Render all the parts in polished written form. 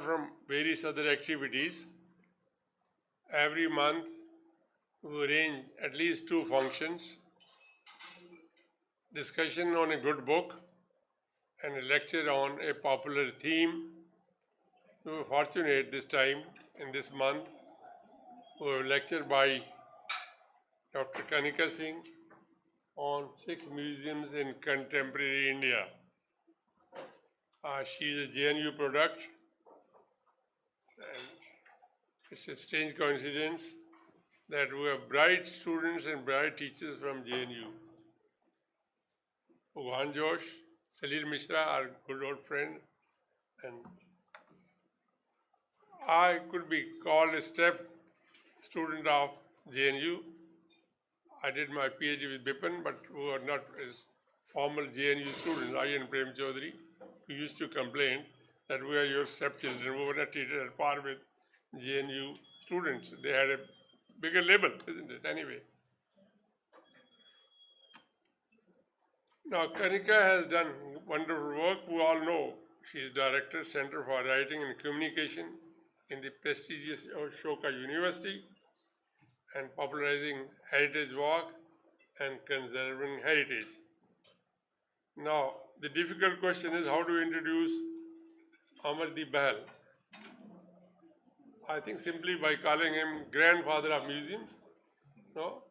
from various other activities, every month we arrange at least 2 functions, discussion on a good book and a lecture on a popular theme. We were fortunate this time, in this month, we were lectured by Dr. Kanika Singh on Sikh museums in contemporary India. She is a JNU product, and it's a strange coincidence that we have bright students and bright teachers from JNU. Bhagwan Josh, Salil Mishra, our good old friend, and I could be called a step student of JNU. I did my PhD with Bipin, but we were not as formal JNU students. I and Prem Chaudhary, who used to complain that we are your stepchildren. We were not treated at par with JNU students. They had a bigger label, isn't it? Anyway. Now, Kanika has done wonderful work. We all know she is Director, Center for Writing and Communication in the prestigious Ashoka University, and popularizing heritage walk and conserving heritage. Now, the difficult question is how to introduce Amardeep Behl. I think simply by calling him grandfather of museums, no?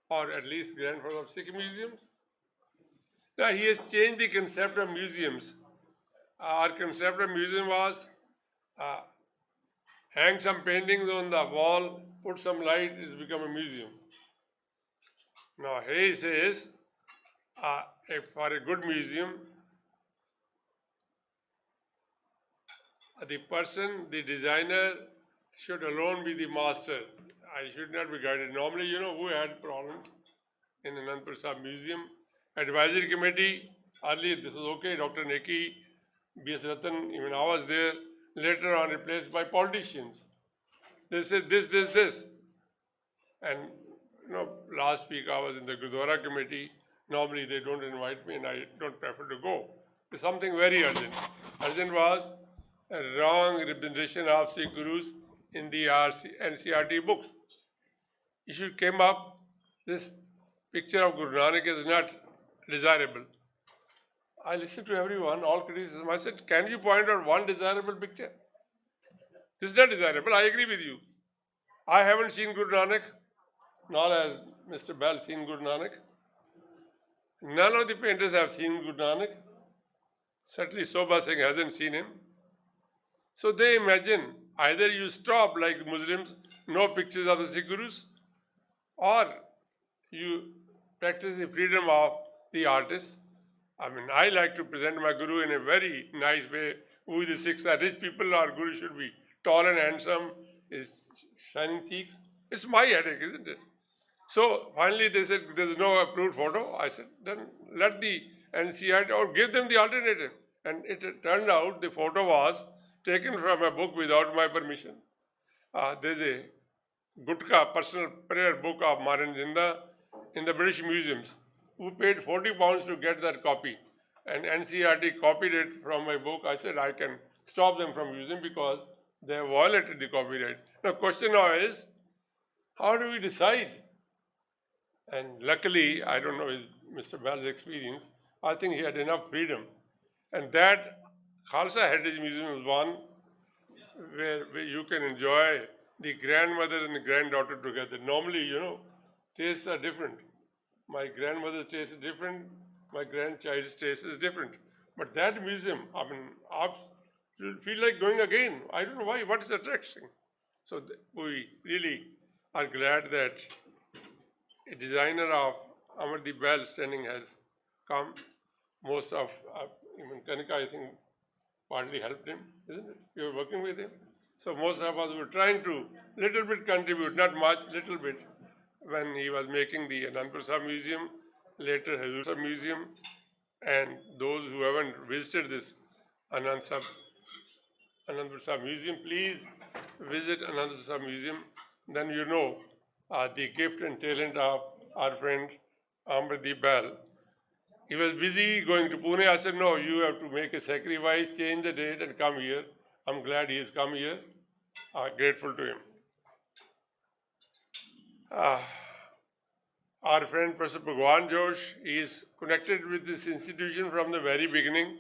Or at least grandfather of Sikh museums. Now, he has changed the concept of museums. Our concept of museum was hang some paintings on the wall, put some light, it's become a museum. Now, he says, for a good museum, the person, the designer, should alone be the master. I should not be guided. Normally, who had problems in Anandpur Sahib Museum? Advisory committee, earlier this was okay, Dr. Neki, B.S. Ratan, even I was there, later on replaced by politicians. They said this. And last week I was in the Gurdwara committee. Normally they don't invite me and I don't prefer to go. It's something very urgent. Urgent was a wrong representation of Sikh Gurus in the NCRT books. Issue came up, this picture of Guru Nanak is not desirable. I listened to everyone, all criticism. I said, can you point out one desirable picture? This is not desirable, I agree with you. I haven't seen Guru Nanak, nor has Mr. Behl seen Guru Nanak. None of the painters have seen Guru Nanak. Certainly Sobha Singh hasn't seen him. So they imagine either you stop like Muslims, no pictures of the Sikh Gurus, or you practice the freedom of the artist. I like to present my Guru in a very nice way. Who the Sikhs are rich people, our Guru should be tall and handsome, his shining cheeks. It's my headache, isn't it? So finally they said, there's no approved photo. I said, then let the NCRT or give them the alternative. And it turned out the photo was taken from a book without my permission. There's a Gutka personal prayer book of Maran Jinda in the British museums, who paid 40 pounds to get that copy. And NCRT copied it from my book. I said, I can stop them from using because they have violated the copyright. Now, question now is, how do we decide? And luckily, I don't know Mr. Behl's experience, I think he had enough freedom. And that Khalsa Heritage Museum is one where you can enjoy the grandmother and the granddaughter together. Normally, tastes are different. My grandmother's taste is different, my grandchild's taste is different. But that museum, I feel like going again. I don't know why, what is the attraction? So we really are glad that a designer of Amardeep Behl standing has come. Most of, even Kanika, I think, partly helped him, isn't it? You were working with him. So most of us were trying to little bit contribute, not much, little bit, when he was making the Anandpur Sahib Museum, later Hazur Sahib Museum, and those who haven't visited this Anandpur Sahib Museum, please visit Anandpur Sahib Museum. Then you know the gift and talent of our friend Amardeep Behl. He was busy going to Pune. I said, no, you have to make a sacrifice, change the date and come here. I'm glad he has come here. Grateful to him. Our friend Professor Bhagwan Josh is connected with this institution from the very beginning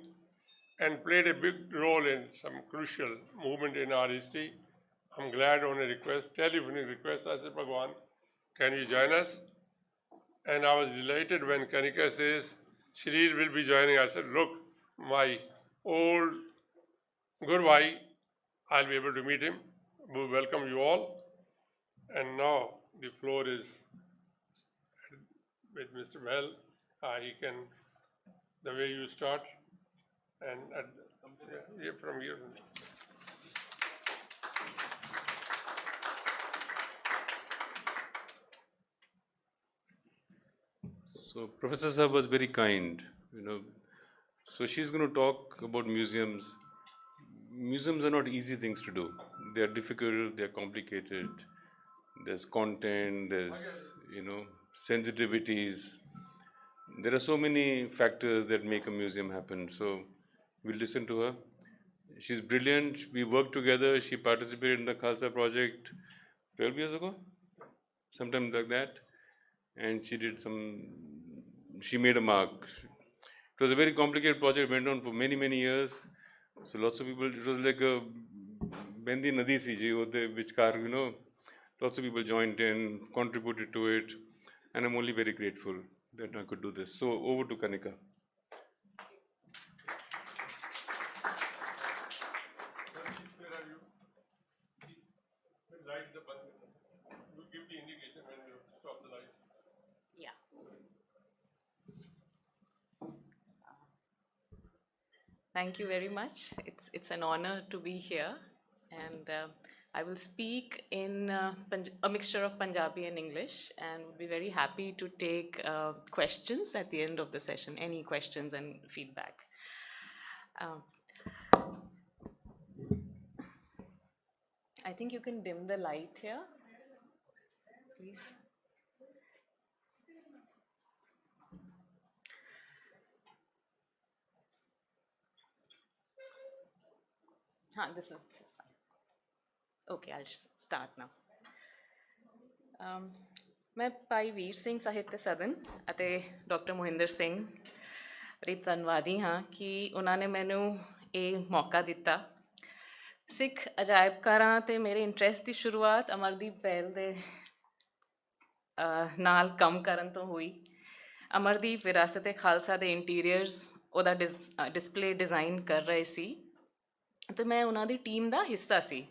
and played a big role in some crucial movement in our history. I'm glad on a request, telephonic request, I said, Bhagwan, can you join us? And I was delighted when Kanika says, Shreer will be joining. I said, look, my old good Bhai, I'll be able to meet him. We welcome you all. And now the floor is with Mr. Behl. He can, the way you start, and from here. So Professor Saab was very kind, So she's going to talk about museums. Museums are not easy things to do. They are difficult, they are complicated. There's content, there's, sensitivities. There are so many factors that make a museum happen. So we'll listen to her. She's brilliant. We worked together. She participated in the Khalsa project 12 years ago, sometime like that. And she made a mark. It was a very complicated project, went on for many, many years. So lots of people, it was like a Bendi Nadi si ji, vichkar, lots of people joined in, contributed to it. And I'm only very grateful that I could do this. So over to Kanika. Thank you very much. It's an honor to be here, and I will speak in a mixture of Punjabi and English, and would be very happy to take questions at the end of the session, any questions and feedback. I think you can dim the light here, please. This is fine. Okay, I'll start now. मैं भाई वीर सिंह ਸਾਹਿਤਯ सदन ਅਤੇ doctor Mohinder Singh ਬੜੀ ਧੰਨਵਾਦੀ ਹਾਂ ਕਿ ਉਹਨਾਂ ਨੇ ਮੈਨੂੰ ਇਹ ਮੌਕਾ ਦਿੱਤਾ। ਸਿੱਖ ਅਜਾਇਬਘਰਾਂ ਤੇ ਮੇਰੇ ਇੰਟਰਸਟ ਦੀ ਸ਼ੁਰੂਆਤ ਅਮਰਦੀਪ ਬਹਿਲ ਦੇ ਨਾਲ ਕੰਮ ਕਰਨ ਤੋਂ ਹੋਈ। ਅਮਰਦੀਪ ਵਿਰਾਸਤ ਖਾਲਸਾ ਦੇ ਇੰਟੀਰੀਅਰਸ ਉਹਦਾ ਡਿਸਪਲੇ ਡਿਜ਼ਾਈਨ ਕਰ ਰਹੇ ਸੀ ਅਤੇ ਮੈਂ ਉਹਨਾਂ ਦੀ ਟੀਮ ਦਾ ਹਿੱਸਾ ਸੀ।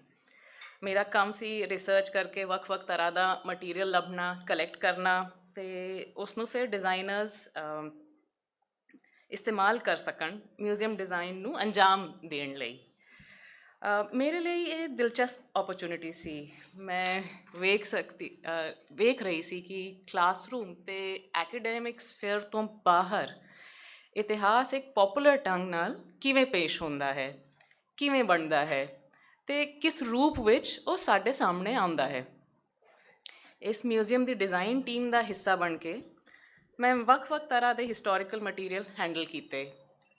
ਮੇਰਾ ਕੰਮ ਸੀ ਰਿਸਰਚ ਕਰਕੇ ਵੱਖ-ਵੱਖ ਤਰ੍ਹਾਂ ਦਾ ਮਟੀਰੀਅਲ ਲੱਭਣਾ, ਕਲੈਕਟ ਕਰਨਾ ਅਤੇ ਉਸ ਨੂੰ ਫਿਰ ਡਿਜ਼ਾਈਨਰਸ ਇਸਤੇਮਾਲ ਕਰ ਸਕਣ ਮਿਊਜ਼ੀਅਮ ਡਿਜ਼ਾਈਨ ਨੂੰ ਅੰਜਾਮ ਦੇਣ ਲਈ। ਮੇਰੇ ਲਈ ਇਹ ਦਿਲਚਸਪ ਓਪਰਚੁਨਿਟੀ ਸੀ। ਮੈਂ ਵੇਖ ਰਹੀ ਸੀ ਕਿ ਕਲਾਸਰੂਮ ਅਤੇ ਐਕੈਡੈਮਿਕ ਸਫੇਅਰ ਤੋਂ ਬਾਹਰ ਇਤਿਹਾਸ ਇੱਕ ਪੋਪੂਲਰ ਢੰਗ ਨਾਲ ਕਿਵੇਂ ਪੇਸ਼ ਹੁੰਦਾ ਹੈ, ਕਿਵੇਂ ਬਣਦਾ ਹੈ ਅਤੇ ਕਿਸ ਰੂਪ ਵਿੱਚ ਉਹ ਸਾਡੇ ਸਾਹਮਣੇ ਆਉਂਦਾ ਹੈ। ਇਸ ਮਿਊਜ਼ੀਅਮ ਦੀ ਡਿਜ਼ਾਈਨ ਟੀਮ ਦਾ ਹਿੱਸਾ ਬਣ ਕੇ ਮੈਂ ਵੱਖ-ਵੱਖ ਤਰ੍ਹਾਂ ਦੇ ਹਿਸਟੋਰੀਕਲ ਮਟੀਰੀਅਲ ਹੈਂਡਲ ਕੀਤੇ,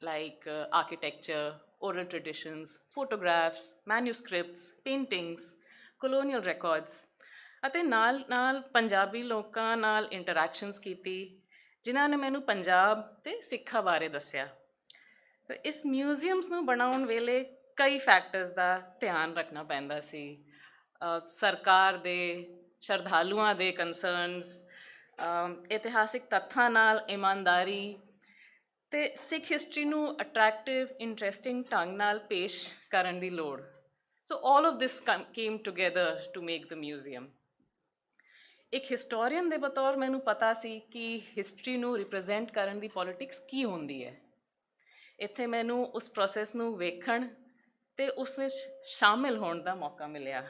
like architecture, oral traditions, photographs, manuscripts, paintings, colonial records ਅਤੇ ਨਾਲ ਪੰਜਾਬੀ ਲੋਕਾਂ ਨਾਲ ਇੰਟਰੈਕਸ਼ਨਸ ਕੀਤੀ ਜਿਨ੍ਹਾਂ ਨੇ ਮੈਨੂੰ ਪੰਜਾਬ ਅਤੇ ਸਿੱਖਾਂ ਬਾਰੇ ਦੱਸਿਆ। ਇਸ ਮਿਊਜ਼ੀਅਮਸ ਨੂੰ ਬਣਾਉਣ ਵੇਲੇ ਕਈ ਫੈਕਟਰਸ ਦਾ ਧਿਆਨ ਰੱਖਣਾ ਪੈਂਦਾ ਸੀ। ਸਰਕਾਰ ਦੇ, ਸ਼ਰਧਾਲੂਆਂ ਦੇ ਕੰਸਰਨਸ, ਇਤਿਹਾਸਿਕ ਤੱਥਾਂ ਨਾਲ ਇਮਾਨਦਾਰੀ ਅਤੇ ਸਿੱਖ ਹਿਸਟਰੀ ਨੂੰ ਅਟਰੈਕਟਿਵ, ਇੰਟਰਸਟਿੰਗ ਢੰਗ ਨਾਲ ਪੇਸ਼ ਕਰਨ ਦੀ ਲੋੜ। So all of this came together to make the museum. ਇੱਕ ਹਿਸਟੋਰੀਅਨ ਦੇ ਬਤੌਰ ਮੈਨੂੰ ਪਤਾ ਸੀ ਕਿ ਹਿਸਟਰੀ ਨੂੰ ਰਿਪ੍ਰੈਜ਼ੈਂਟ ਕਰਨ ਦੀ ਪੋਲੀਟਿਕਸ ਕੀ ਹੁੰਦੀ ਹੈ। ਇੱਥੇ ਮੈਨੂੰ ਉਸ ਪ੍ਰੋਸੈਸ ਨੂੰ ਵੇਖਣ ਅਤੇ ਉਸ ਵਿੱਚ ਸ਼ਾਮਿਲ ਹੋਣ ਦਾ ਮੌਕਾ ਮਿਲਿਆ।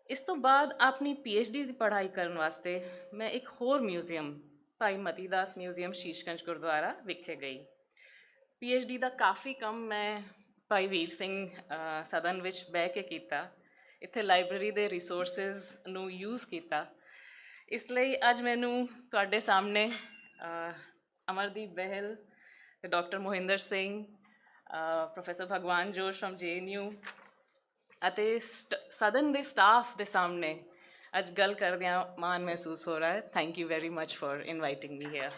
ਇਸ ਤੋਂ ਬਾਅਦ ਆਪਣੀ PhD ਦੀ ਪੜ੍ਹਾਈ ਕਰਨ ਵਾਸਤੇ ਮੈਂ ਇੱਕ ਹੋਰ ਮਿਊਜ਼ੀਅਮ, ਭਾਈ ਮਤੀ ਦਾਸ ਮਿਊਜ਼ੀਅਮ ਸ਼ੀਸ਼ਗੰਜ ਗੁਰਦੁਆਰਾ ਵਿਖੇ ਗਈ। PhD ਦਾ ਕਾਫੀ ਕੰਮ ਮੈਂ ਭਾਈ ਵੀਰ ਸਿੰਘ ਸਦਨ ਵਿੱਚ ਬਹਿ ਕੇ ਕੀਤਾ। ਇੱਥੇ ਲਾਇਬ੍ਰੇਰੀ ਦੇ ਰਿਸੋਰਸਿਸ ਨੂੰ ਯੂਜ਼ ਕੀਤਾ। ਇਸ ਲਈ ਅੱਜ ਮੈਨੂੰ ਤੁਹਾਡੇ ਸਾਹਮਣੇ ਅਮਰਦੀਪ ਬਹਿਲ ਅਤੇ ਡਾਕਟਰ ਮੋਹਿੰਦਰ ਸਿੰਘ ਪ੍ਰੋਫੈਸਰ ਭਗਵਾਨ ਜੋਸ਼ ਫਰਮ JNU ਅਤੇ ਸਦਨ ਦੇ ਸਟਾਫ ਦੇ ਸਾਹਮਣੇ ਅੱਜ ਗੱਲ ਕਰਦਿਆਂ ਮਾਣ ਮਹਿਸੂਸ ਹੋ ਰਿਹਾ ਹੈ। Thank you very much for inviting me hair.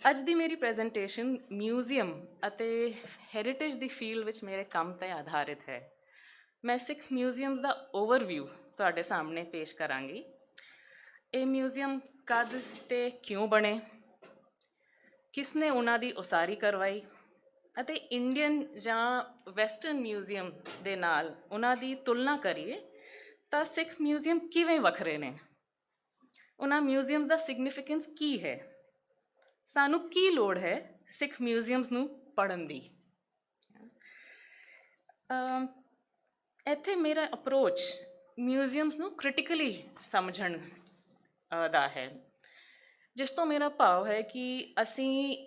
ਅੱਜ ਦੀ ਮੇਰੀ ਪ੍ਰੈਜੈਂਟੇਸ਼ਨ ਮਿਊਜ਼ੀਅਮ ਅਤੇ ਹੈਰੀਟੇਜ ਦੀ ਫੀਲਡ ਵਿੱਚ ਮੇਰੇ ਕੰਮ 'ਤੇ ਆਧਾਰਿਤ ਹੈ। ਮੈਂ ਸਿੱਖ ਮਿਊਜ਼ੀਅਮਸ ਦਾ ਓਵਰਵਿਊ ਤੁਹਾਡੇ ਸਾਹਮਣੇ ਪੇਸ਼ ਕਰਾਂਗੀ। ਇਹ ਮਿਊਜ਼ੀਅਮ ਕਦ ਤੇ ਕਿਉਂ ਬਣੇ, ਕਿਸ ਨੇ ਉਹਨਾਂ ਦੀ ਉਸਾਰੀ ਕਰਵਾਈ ਅਤੇ ਇੰਡੀਅਨ ਜਾਂ ਵੈਸਟਰਨ ਮਿਊਜ਼ੀਅਮ ਦੇ ਨਾਲ ਉਹਨਾਂ ਦੀ ਤੁਲਨਾ ਕਰੀਏ ਤਾਂ ਸਿੱਖ ਮਿਊਜ਼ੀਅਮ ਕਿਵੇਂ ਵੱਖਰੇ ਨੇ, ਉਹਨਾਂ ਮਿਊਜ਼ੀਅਮਸ ਦਾ ਸਿਗਨੀਫਿਕੈਂਸ ਕੀ ਹੈ, ਸਾਨੂੰ ਕੀ ਲੋੜ ਹੈ ਸਿੱਖ ਮਿਊਜ਼ੀਅਮਸ ਨੂੰ ਪੜ੍ਹਨ ਦੀ। ਇੱਥੇ ਮੇਰਾ ਅਪਰੋਚ ਮਿਊਜ਼ੀਅਮਸ ਨੂੰ ਕ੍ਰਿਟੀਕਲੀ ਸਮਝਣ ਦਾ ਹੈ, ਜਿਸ ਤੋਂ ਮੇਰਾ ਭਾਵ ਹੈ ਕਿ ਅਸੀਂ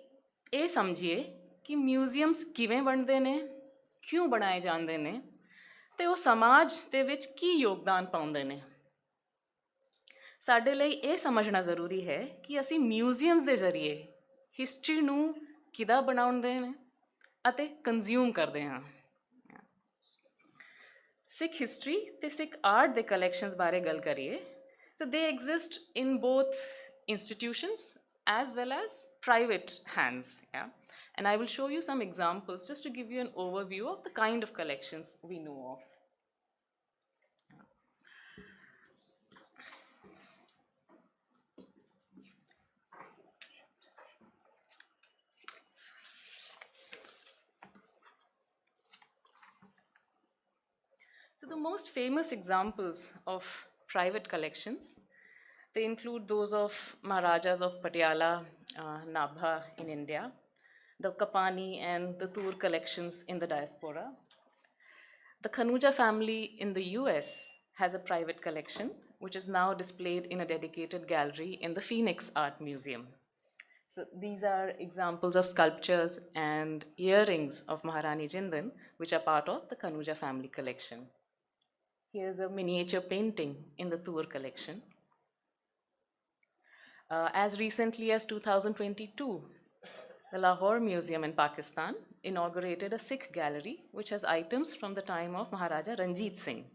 ਇਹ ਸਮਝੀਏ ਕਿ ਮਿਊਜ਼ੀਅਮਸ ਕਿਵੇਂ ਬਣਦੇ ਨੇ, ਕਿਉਂ ਬਣਾਏ ਜਾਂਦੇ ਨੇ ਅਤੇ ਉਹ ਸਮਾਜ ਦੇ ਵਿੱਚ ਕੀ ਯੋਗਦਾਨ ਪਾਉਂਦੇ ਨੇ। ਸਾਡੇ ਲਈ ਇਹ ਸਮਝਣਾ ਜ਼ਰੂਰੀ ਹੈ ਕਿ ਅਸੀਂ ਮਿਊਜ਼ੀਅਮਸ ਦੇ ਜ਼ਰੀਏ ਹਿਸਟਰੀ ਨੂੰ ਕਿੱਦਾਂ ਬਣਾਉਂਦੇ ਨੇ ਅਤੇ ਕੰਜ਼ਿਊਮ ਕਰਦੇ ਹਾਂ। ਸਿੱਖ ਹਿਸਟਰੀ ਅਤੇ ਸਿੱਖ ਆਰਟ ਦੇ ਕਲੈਕਸ਼ਨਸ ਬਾਰੇ ਗੱਲ ਕਰੀਏ ਤਾਂ ਦੇ exist in both institutions as well as private hands, yeah? And I will show you some examples just to give you an overview of the kind of collections we know of. So the most famous examples of private collections, they include those of Maharajas of Patiala, Nabha in India, the Kapani and the Tur collections in the diaspora. The Khanuja family in the US has a private collection, which is now displayed in a dedicated gallery in the Phoenix Art Museum. So these are examples of sculptures and earrings of Maharani Jindan, which are part of the Khanuja family collection. Here's a miniature painting in the Tur collection. As recently as 2022, the Lahore Museum in Pakistan inaugurated a Sikh gallery which has items from the time of Maharaja Ranjit Singh.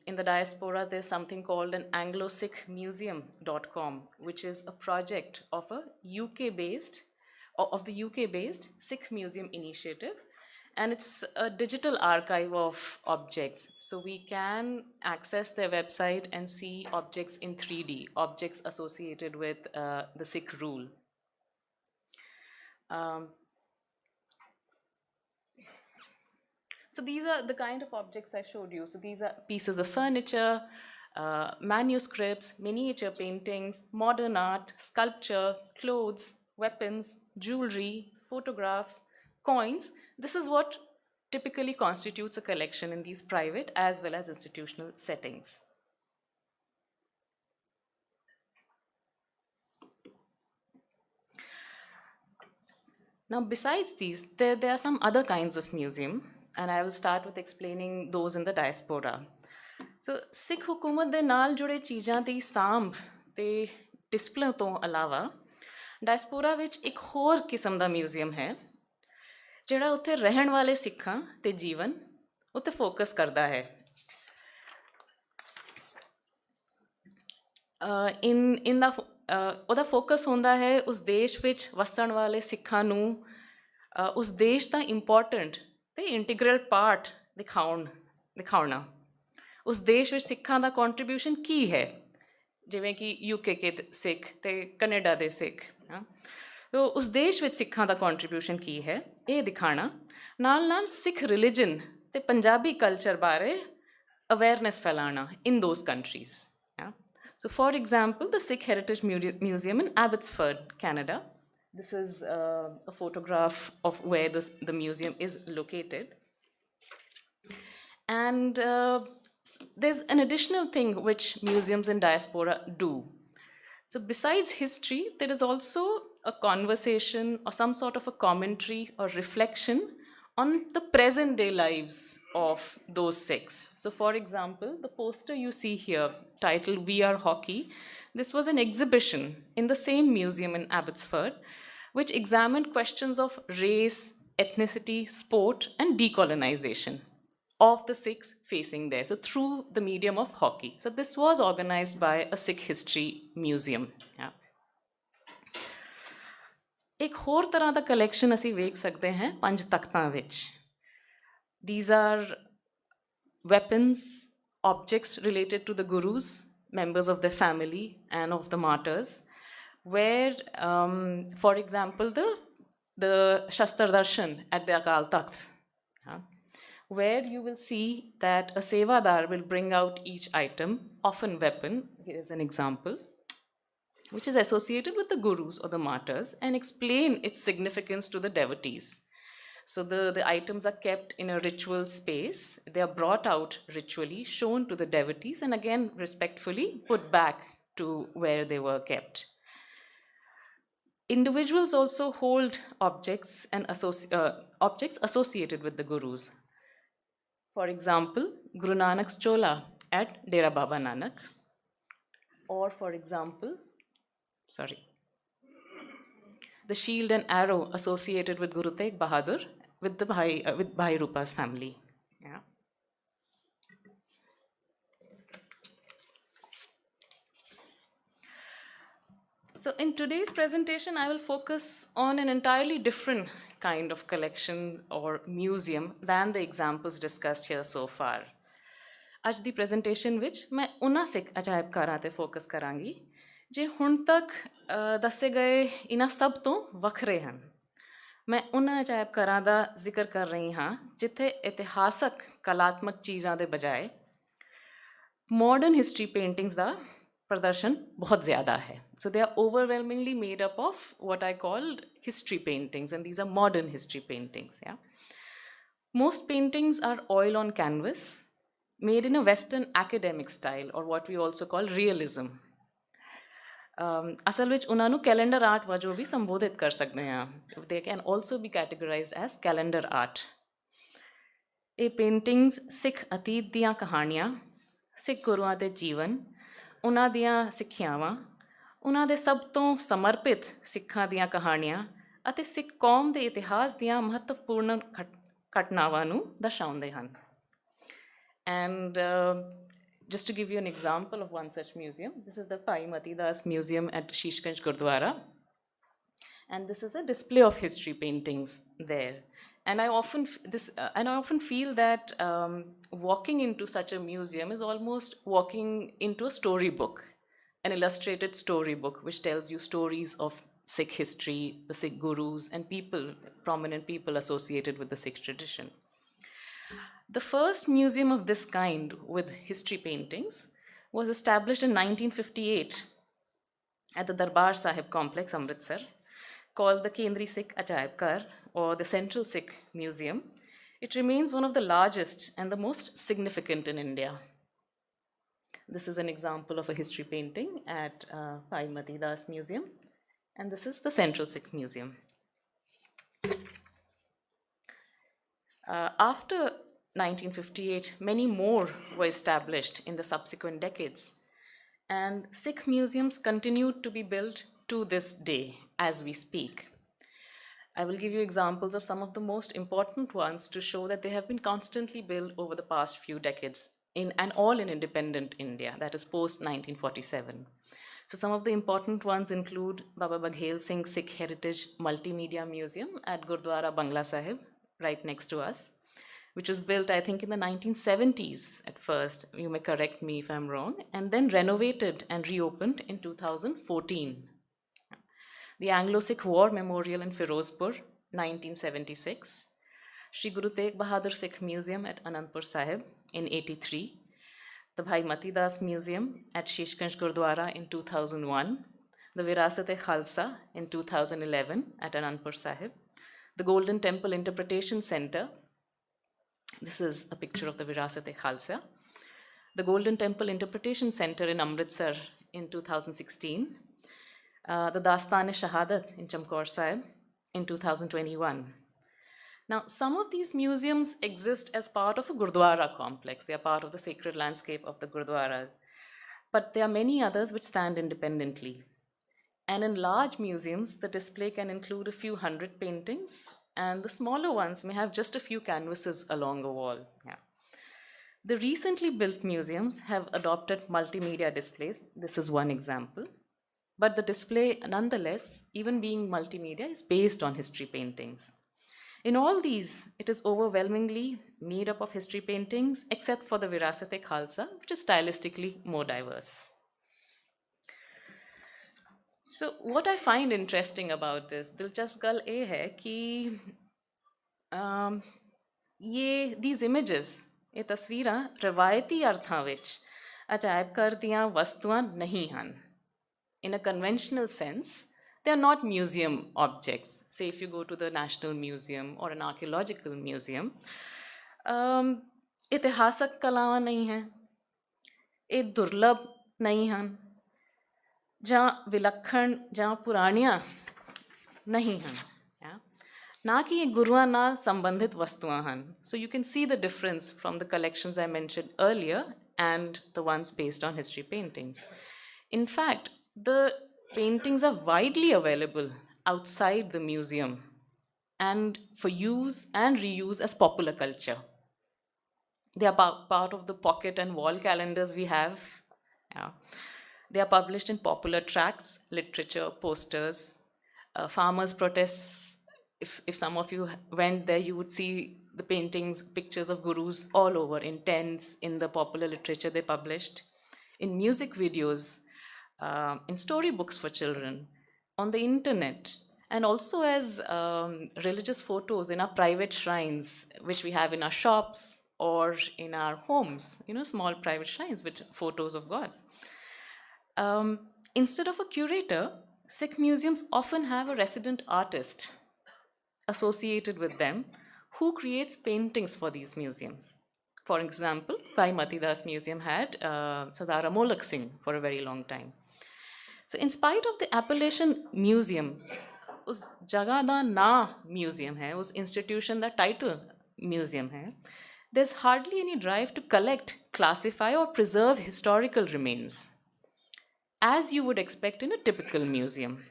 In the diaspora, there's something called an Anglo-Sikh Museum.com, which is a project of the UK-based Sikh Museum initiative. And it's a digital archive of objects. So we can access their website and see objects in 3D, objects associated with the Sikh rule. So these are the kind of objects I showed you. So these are pieces of furniture, manuscripts, miniature paintings, modern art, sculpture, clothes, weapons, jewelry, photographs, coins. This is what typically constitutes a collection in these private as well as institutional settings. Now, besides these, there are some other kinds of museum, and I will start with explaining those in the diaspora. So, Sikh hukumat de naal jude cheezan di ਸਾਂਭ ਤੇ display ਤੋਂ ਇਲਾਵਾ diaspora ਵਿੱਚ ਇੱਕ ਹੋਰ ਕਿਸਮ ਦਾ museum ਹੈ ਜਿਹੜਾ ਉੱਥੇ ਰਹਿਣ ਵਾਲੇ ਸਿੱਖਾਂ ਅਤੇ ਜੀਵਨ ਉੱਤੇ ਫੋਕਸ ਕਰਦਾ ਹੈ। ਉਹਦਾ ਫੋਕਸ ਹੁੰਦਾ ਹੈ ਉਸ ਦੇਸ਼ ਵਿੱਚ ਵਸਣ ਵਾਲੇ ਸਿੱਖਾਂ ਨੂੰ ਉਸ ਦੇਸ਼ ਦਾ ਇੰਪੋਰਟੈਂਟ ਅਤੇ ਇੰਟੀਗਰਲ ਪਾਰਟ ਦਿਖਾਉਣਾ। ਉਸ ਦੇਸ਼ ਵਿੱਚ ਸਿੱਖਾਂ ਦਾ ਕੰਟਰੀਬਿਊਸ਼ਨ ਕੀ ਹੈ, ਜਿਵੇਂ ਕਿ UK ਕੇ ਸਿੱਖ ਅਤੇ ਕੈਨੇਡਾ ਦੇ ਸਿੱਖ। ਉਸ ਦੇਸ਼ ਵਿੱਚ ਸਿੱਖਾਂ ਦਾ ਕੰਟਰੀਬਿਊਸ਼ਨ ਕੀ ਹੈ ਇਹ ਦਿਖਾਉਣਾ, ਨਾਲ ਨਾਲ ਸਿੱਖ ਰਿਲੀਜਨ ਅਤੇ ਪੰਜਾਬੀ ਕਲਚਰ ਬਾਰੇ ਅਵੇਅਰਨੈਸ ਫੈਲਾਉਣਾ in those countries. So for example, the Sikh Heritage Museum in Abbotsford, Canada. This is a photograph of where the museum is located. And there's an additional thing which museums in diaspora do. So besides history, there is also a conversation or some sort of a commentary or reflection on the present day lives of those Sikhs. So for example, the poster you see here titled "We Are Hockey," This was an exhibition in the same museum in Abbotsford, which examined questions of race, ethnicity, sport, and decolonization of the Sikhs facing there. So, through the medium of hockey. So, this was organized by a Sikh history museum. Yeah. एक होर तरह दा collection असी वेख सकते हैं पंज तख्तां विच. These are weapons, objects related to the gurus, members of their family and of the martyrs, where, for example, the Shastra Darshan at the Akal Takht, where you will see that a sevadar will bring out each item, often weapon, here's an example, which is associated with the gurus or the martyrs, and explain its significance to the devotees. So the items are kept in a ritual space. They are brought out ritually, shown to the devotees, and again respectfully put back to where they were kept. Individuals also hold objects and objects associated with the gurus. For example, Guru Nanak's chola at Dera Baba Nanak, or for example, the shield and arrow associated with Guru Tegh Bahadur with the Bhai Rupa's family. Yeah. So in today's presentation, I will focus on an entirely different kind of collection or museum than the examples discussed here so far. ਅੱਜ ਦੀ presentation ਵਿੱਚ ਮੈਂ ਉਹਨਾਂ ਸਿੱਖ ਅਜਾਇਬ ਘਰਾਂ 'ਤੇ focus ਕਰਾਂਗੀ ਜੇ ਹੁਣ ਤੱਕ ਦੱਸੇ ਗਏ ਇਹਨਾਂ ਸਭ ਤੋਂ ਵੱਖਰੇ ਹਨ. ਮੈਂ ਉਹਨਾਂ ਅਜਾਇਬ ਘਰਾਂ ਦਾ ਜ਼ਿਕਰ ਕਰ ਰਹੀ ਹਾਂ ਜਿੱਥੇ ਇਤਿਹਾਸਕ ਕਲਾਤਮਕ ਚੀਜ਼ਾਂ ਦੇ ਬਜਾਏ ਮਾਡਰਨ ਹਿਸਟਰੀ ਪੇਂਟਿੰਗਸ ਦਾ ਪ੍ਰਦਰਸ਼ਨ ਬਹੁਤ ਜ਼ਿਆਦਾ ਹੈ. So they are overwhelmingly made up of what I called history paintings, and these are modern history paintings. Yeah, most paintings are oil on canvas, made in a Western academic style, or what we also call realism. ਅਸਲ ਵਿੱਚ ਉਹਨਾਂ ਨੂੰ calendar art ਵਜੋਂ ਵੀ ਸੰਬੋਧਿਤ ਕਰ ਸਕਦੇ ਹਾਂ. They can also be categorized as calendar art. ਇਹ ਪੇਂਟਿੰਗਸ ਸਿੱਖ ਅਤੀਤ ਦੀਆਂ ਕਹਾਣੀਆਂ, ਸਿੱਖ ਗੁਰੂਆਂ ਦੇ ਜੀਵਨ, ਉਹਨਾਂ ਦੀਆਂ ਸਿੱਖਿਆਵਾਂ, ਉਹਨਾਂ ਦੇ ਸਭ ਤੋਂ ਸਮਰਪਿਤ ਸਿੱਖਾਂ ਦੀਆਂ ਕਹਾਣੀਆਂ ਅਤੇ ਸਿੱਖ ਕੌਮ ਦੇ ਇਤਿਹਾਸ ਦੀਆਂ ਮਹੱਤਵਪੂਰਨ ਘਟਨਾਵਾਂ ਨੂੰ ਦਰਸਾਉਂਦੇ ਹਨ. And just to give you an example of one such museum, this is the Bhai Matidas Museum at Shishganj Gurdwara. And this is a display of history paintings there. And I often feel that walking into such a museum is almost walking into a storybook, an illustrated storybook, which tells you stories of Sikh history, the Sikh gurus, and people, prominent people associated with the Sikh tradition. The first museum of this kind with history paintings was established in 1958 at the Darbar Sahib complex, Amritsar, called the Kendri Sikh Ajaib Ghar, or the Central Sikh Museum. It remains one of the largest and the most significant in India. This is an example of a history painting at Bhai Matidas Museum, and this is the Central Sikh Museum. After 1958, many more were established in the subsequent decades, and Sikh museums continued to be built to this day as we speak. I will give you examples of some of the most important ones to show that they have been constantly built over the past few decades and all in independent India, that is post 1947. So some of the important ones include Baba Behl Singh Sikh Heritage Multimedia Museum at Gurdwara Bangla Sahib, right next to us, which was built, I think, in the 1970s at first. You may correct me if I'm wrong, and then renovated and reopened in 2014. The Anglo-Sikh War Memorial in Firozpur, 1976. Shri Guru Tegh Bahadur Sikh Museum at Anandpur Sahib in 83. The Bhai Matidas Museum at Shishganj Gurdwara in 2001. The Virasat-e-Khalsa in 2011 at Anandpur Sahib. The Golden Temple Interpretation Center. This is a picture of the Virasat-e-Khalsa. The Golden Temple Interpretation Center in Amritsar in 2016. The Dastan-e-Shahadat in Chamkaur Sahib in 2021. Now, some of these museums exist as part of a Gurdwara complex. They are part of the sacred landscape of the Gurdwaras. but there are many others which stand independently. And in large museums, the display can include a few hundred paintings, and the smaller ones may have just a few canvases along a wall. Yeah. The recently built museums have adopted multimedia displays. This is one example. But the display, nonetheless, even being multimedia, is based on history paintings. In all these, it is overwhelmingly made up of history paintings, except for the Virasat-e-Khalsa, which is stylistically more diverse. So what I find interesting about this, दिलचस्प गल ये है कि these images, ये तस्वीरां रवायती अर्थां विच अजायब घर दियां वस्तुआं नहीं हन. In a conventional sense, they are not museum objects. Say if you go to the National Museum or an archaeological museum, इतिहासक कलावां नहीं हैं, ये दुर्लभ नहीं हन, जहाँ विलक्षण, जहाँ पुरानियाँ नहीं हैं, ना कि ये गुरुआं नाल संबंधित वस्तुआं हन. So you can see the difference from the collections I mentioned earlier and the ones based on history paintings. In fact, the paintings are widely available outside the museum and for use and reuse as popular culture. They are part of the pocket and wall calendars we have. Yeah. They are published in popular tracts, literature, posters, farmers' protests. If some of you went there, you would see the paintings, pictures of gurus all over in tents, in the popular literature they published, in music videos, in storybooks for children, on the internet, and also as religious photos in our private shrines, which we have in our shops or in our homes, small private shrines with photos of gods. Instead of a curator, Sikh museums often have a resident artist associated with them who creates paintings for these museums. For example, Bhai Matidas Museum had Sardar Singh for a very long time. So in spite of the appellation museum, उस जगह दा ना museum है, उस institution दा title museum है, there's hardly any drive to collect, classify or preserve historical remains, as you would expect in a typical museum.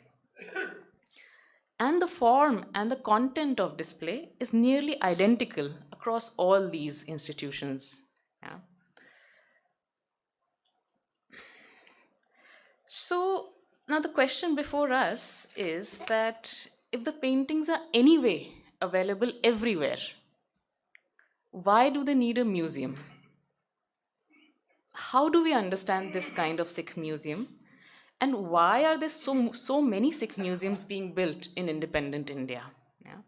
And the form and the content of display is nearly identical across all these institutions. Yeah. So now the question before us is that if the paintings are anyway available everywhere, why do they need a museum? How do we understand this kind of Sikh museum? And why are there so many Sikh museums being built in independent India? Yeah.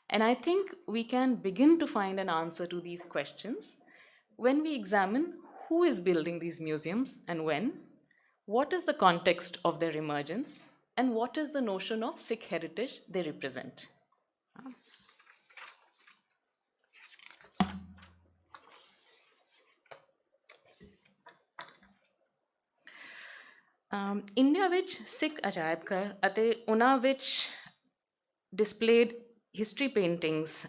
And I think we can begin to find an answer to these questions when we examine who is building these museums and when, what is the context of their emergence, and what is the notion of Sikh heritage they represent. India which Sikh ajaib ghar ਅਤੇ ਉਹਨਾਂ ਵਿੱਚ displayed history paintings,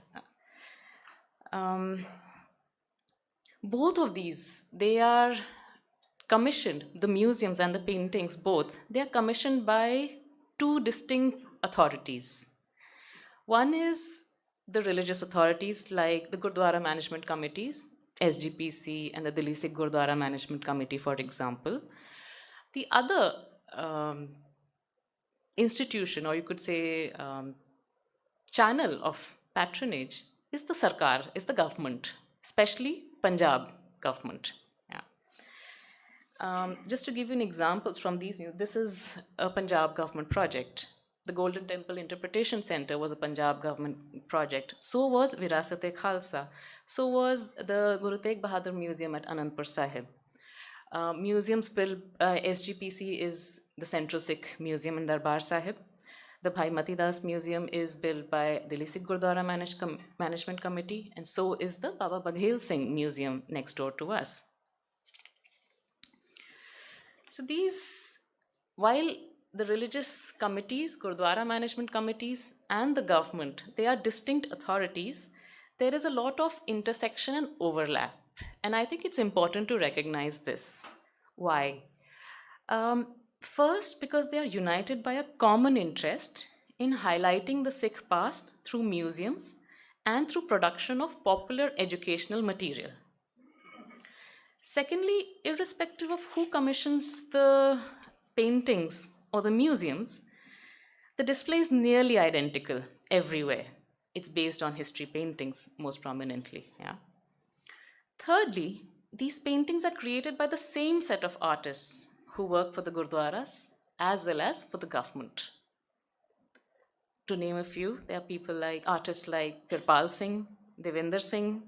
both of these, they are commissioned, the museums and the paintings both, they are commissioned by two distinct authorities. One is the religious authorities like the Gurdwara Management Committees, SGPC and the Delhi Sikh Gurdwara Management Committee, for example. The other institution, or you could say channel of patronage, is the Sarkar, is the government, especially Punjab government. Yeah. Just to give you an examples from these, this is a Punjab government project. The Golden Temple Interpretation Center was a Punjab government project. So was Virasat-e-Khalsa. So was the Guru Tegh Bahadur Museum at Anandpur Sahib. Museums built, SGPC is the Central Sikh Museum in Darbar Sahib. The Bhai Matidas Museum is built by Delhi Sikh Gurdwara Management Committee, and so is the Baba Behl Singh Museum next door to us. So these, while the religious committees, Gurdwara Management Committees, and the government, they are distinct authorities, there is a lot of intersection and overlap. And I think it's important to recognize this. Why? First, because they are united by a common interest in highlighting the Sikh past through museums and through production of popular educational material. Secondly, irrespective of who commissions the paintings or the museums, the display is nearly identical everywhere. It's based on history paintings most prominently. Yeah. Thirdly, these paintings are created by the same set of artists who work for the gurdwaras as well as for the government. To name a few, there are people like artists like Kirpal Singh, Devinder Singh,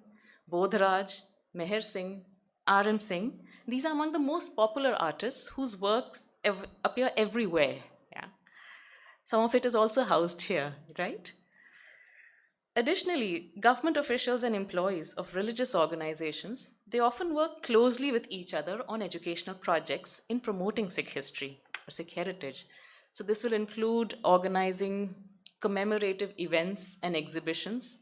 Bodhraj, Meher Singh, R.M. Singh. These are among the most popular artists whose works appear everywhere. Yeah. Some of it is also housed here, right? Additionally, government officials and employees of religious organizations, they often work closely with each other on educational projects in promoting Sikh history or Sikh heritage. So this will include organizing commemorative events and exhibitions,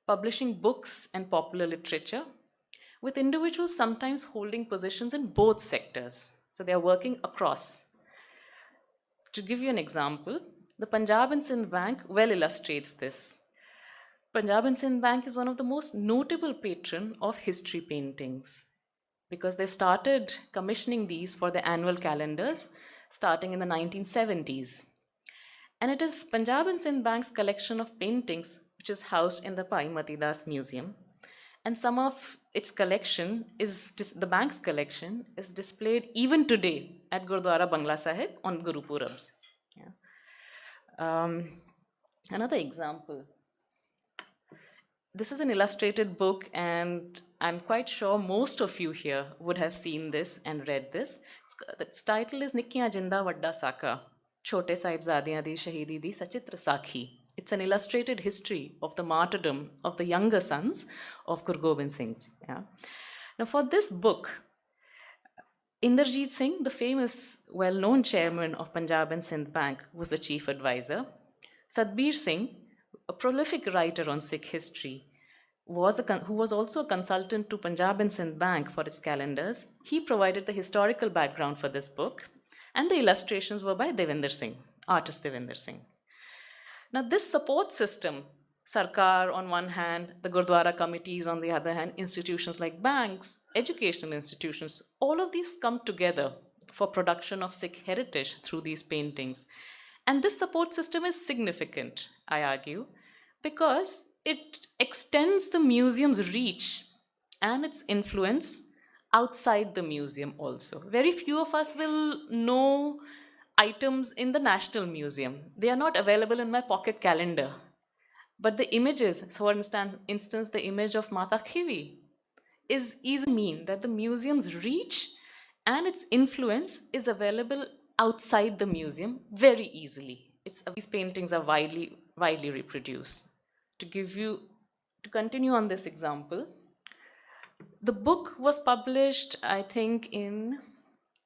publishing books and popular literature, with individuals sometimes holding positions in both sectors. So they are working across. To give you an example, the Punjab and Sindh Bank well illustrates this. Punjab and Sindh Bank is one of the most notable patron of history paintings because they started commissioning these for the annual calendars starting in the 1970s. And it is Punjab and Sindh Bank's collection of paintings which is housed in the Bhai Matidas Museum. And some of its collection the bank's collection is displayed even today at Gurdwara Bangla Sahib on Guru Purabs. Yeah. Another example. This is an illustrated book, and I'm quite sure most of you here would have seen this and read this. Its title is Nikkiya Jinda Vadda Saka, Chote Sahibzadiyan Di Shahidi Di Sachitra Sakhi. It's an illustrated history of the martyrdom of the younger sons of Guru Gobind Singh. Yeah. Now, for this book, Inderjeet Singh, the famous, well-known chairman of Punjab and Sindh Bank, was the chief advisor. Sadbir Singh, a prolific writer on Sikh history, who was also a consultant to Punjab and Sindh Bank for its calendars, he provided the historical background for this book, and the illustrations were by Devinder Singh, artist Devinder Singh. Now, this support system, Sarkar on one hand, the Gurdwara committees on the other hand, institutions like banks, educational institutions, all of these come together for production of Sikh heritage through these paintings. And this support system is significant, I argue, because it extends the museum's reach and its influence outside the museum also. Very few of us will know items in the National Museum. They are not available in my pocket calendar. But the images, so for instance, the image of Mata Khivi is easy mean that the museum's reach and its influence is available outside the museum very easily. These paintings are widely reproduced. To continue on this example, the book was published, I think, in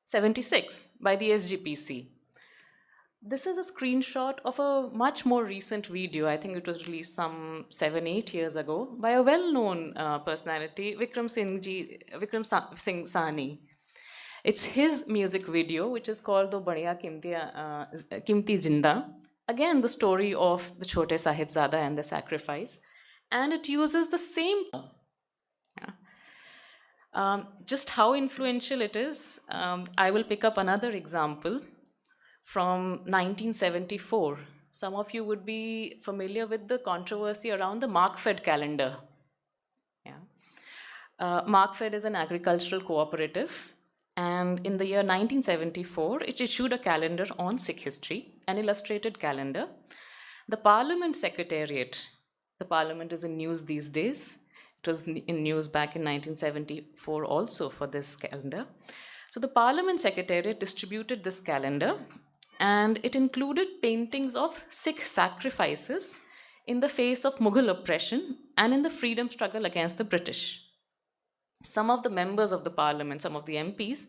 76 by the SGPC. This is a screenshot of a much more recent video. I think it was released some 7-8 years ago by a well-known personality, Vikram Singh Sahni. It's his music video, which is called Do Badiya Kimti Jinda. Again, the story of the Chote Sahibzada and the sacrifice. And it uses the same. Just how influential it is, I will pick up another example from 1974. Some of you would be familiar with the controversy around the Marg calendar. Yeah. Marg is an agricultural cooperative, and in the year 1974, it issued a calendar on Sikh history, an illustrated calendar. The Parliament Secretariat, the Parliament is in news these days. It was in news back in 1974 also for this calendar. So the Parliament Secretariat distributed this calendar, and it included paintings of Sikh sacrifices in the face of Mughal oppression and in the freedom struggle against the British. Some of the members of the Parliament, some of the MPs,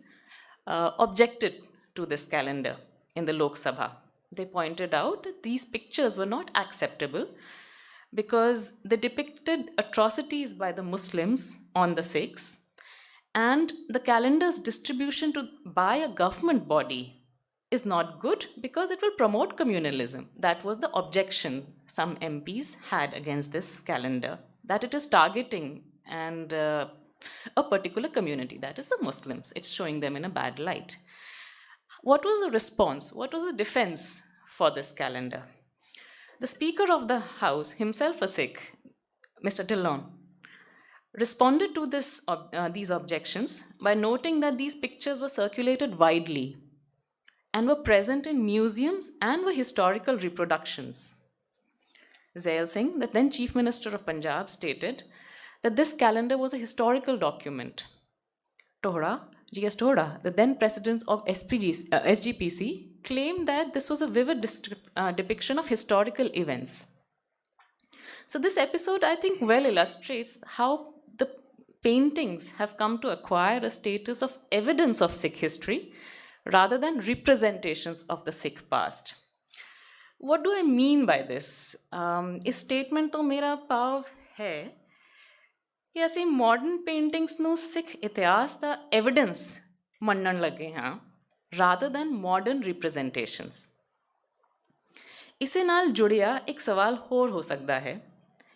objected to this calendar in the Lok Sabha. They pointed out that these pictures were not acceptable because they depicted atrocities by the Muslims on the Sikhs, And the calendar's distribution by a government body is not good because it will promote communalism. That was the objection some MPs had against this calendar, that it is targeting and a particular community, that is the Muslims. It's showing them in a bad light. What was the response? What was the defense for this calendar? The Speaker of the House, himself a Sikh, Mr. Dillon, responded to these objections by noting that these pictures were circulated widely and were present in museums and were historical reproductions. Zail Singh, the then Chief Minister of Punjab, stated that this calendar was a historical document. Tohra, G.S. Tohra, the then president of SGPC, claimed that this was a vivid depiction of historical events. So this episode, I think, well illustrates how the paintings have come to acquire a status of evidence of Sikh history rather than representations of the Sikh past. What do I mean by this? इस statement तो मेरा भाव है कि ਅਸੀਂ modern paintings ਨੂੰ Sikh ਇਤਿਹਾਸ ਦਾ evidence ਮੰਨਣ ਲੱਗੇ ਹਾਂ rather than modern representations. ਇਸੇ ਨਾਲ ਜੁੜਿਆ ਇੱਕ ਸਵਾਲ ਹੋਰ ਹੋ ਸਕਦਾ ਹੈ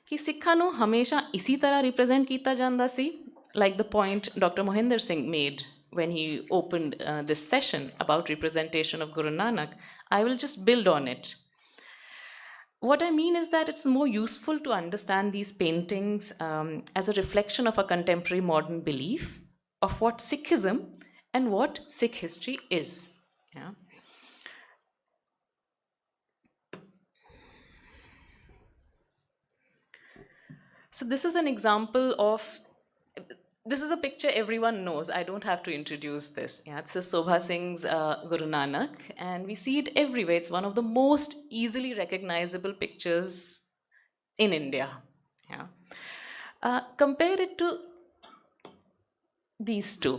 ਕਿ ਸਿੱਖਾਂ ਨੂੰ ਹਮੇਸ਼ਾ ਇਸੀ ਤਰ੍ਹਾਂ ਰਿਪਰੈਜ਼ੈਂਟ ਕੀਤਾ ਜਾਂਦਾ ਸੀ, like the point Dr. Mohinder Singh made when he opened this session about representation of Guru Nanak. I will just build on it. What I mean is that it's more useful to understand these paintings as a reflection of a contemporary modern belief of what Sikhism and what Sikh history is. Yeah. So this is an example of, this is a picture everyone knows. I don't have to introduce this. Yeah, it's a Sobha Singh's Guru Nanak, and we see it everywhere. It's one of the most easily recognizable pictures in India. Yeah. Compare it to these two.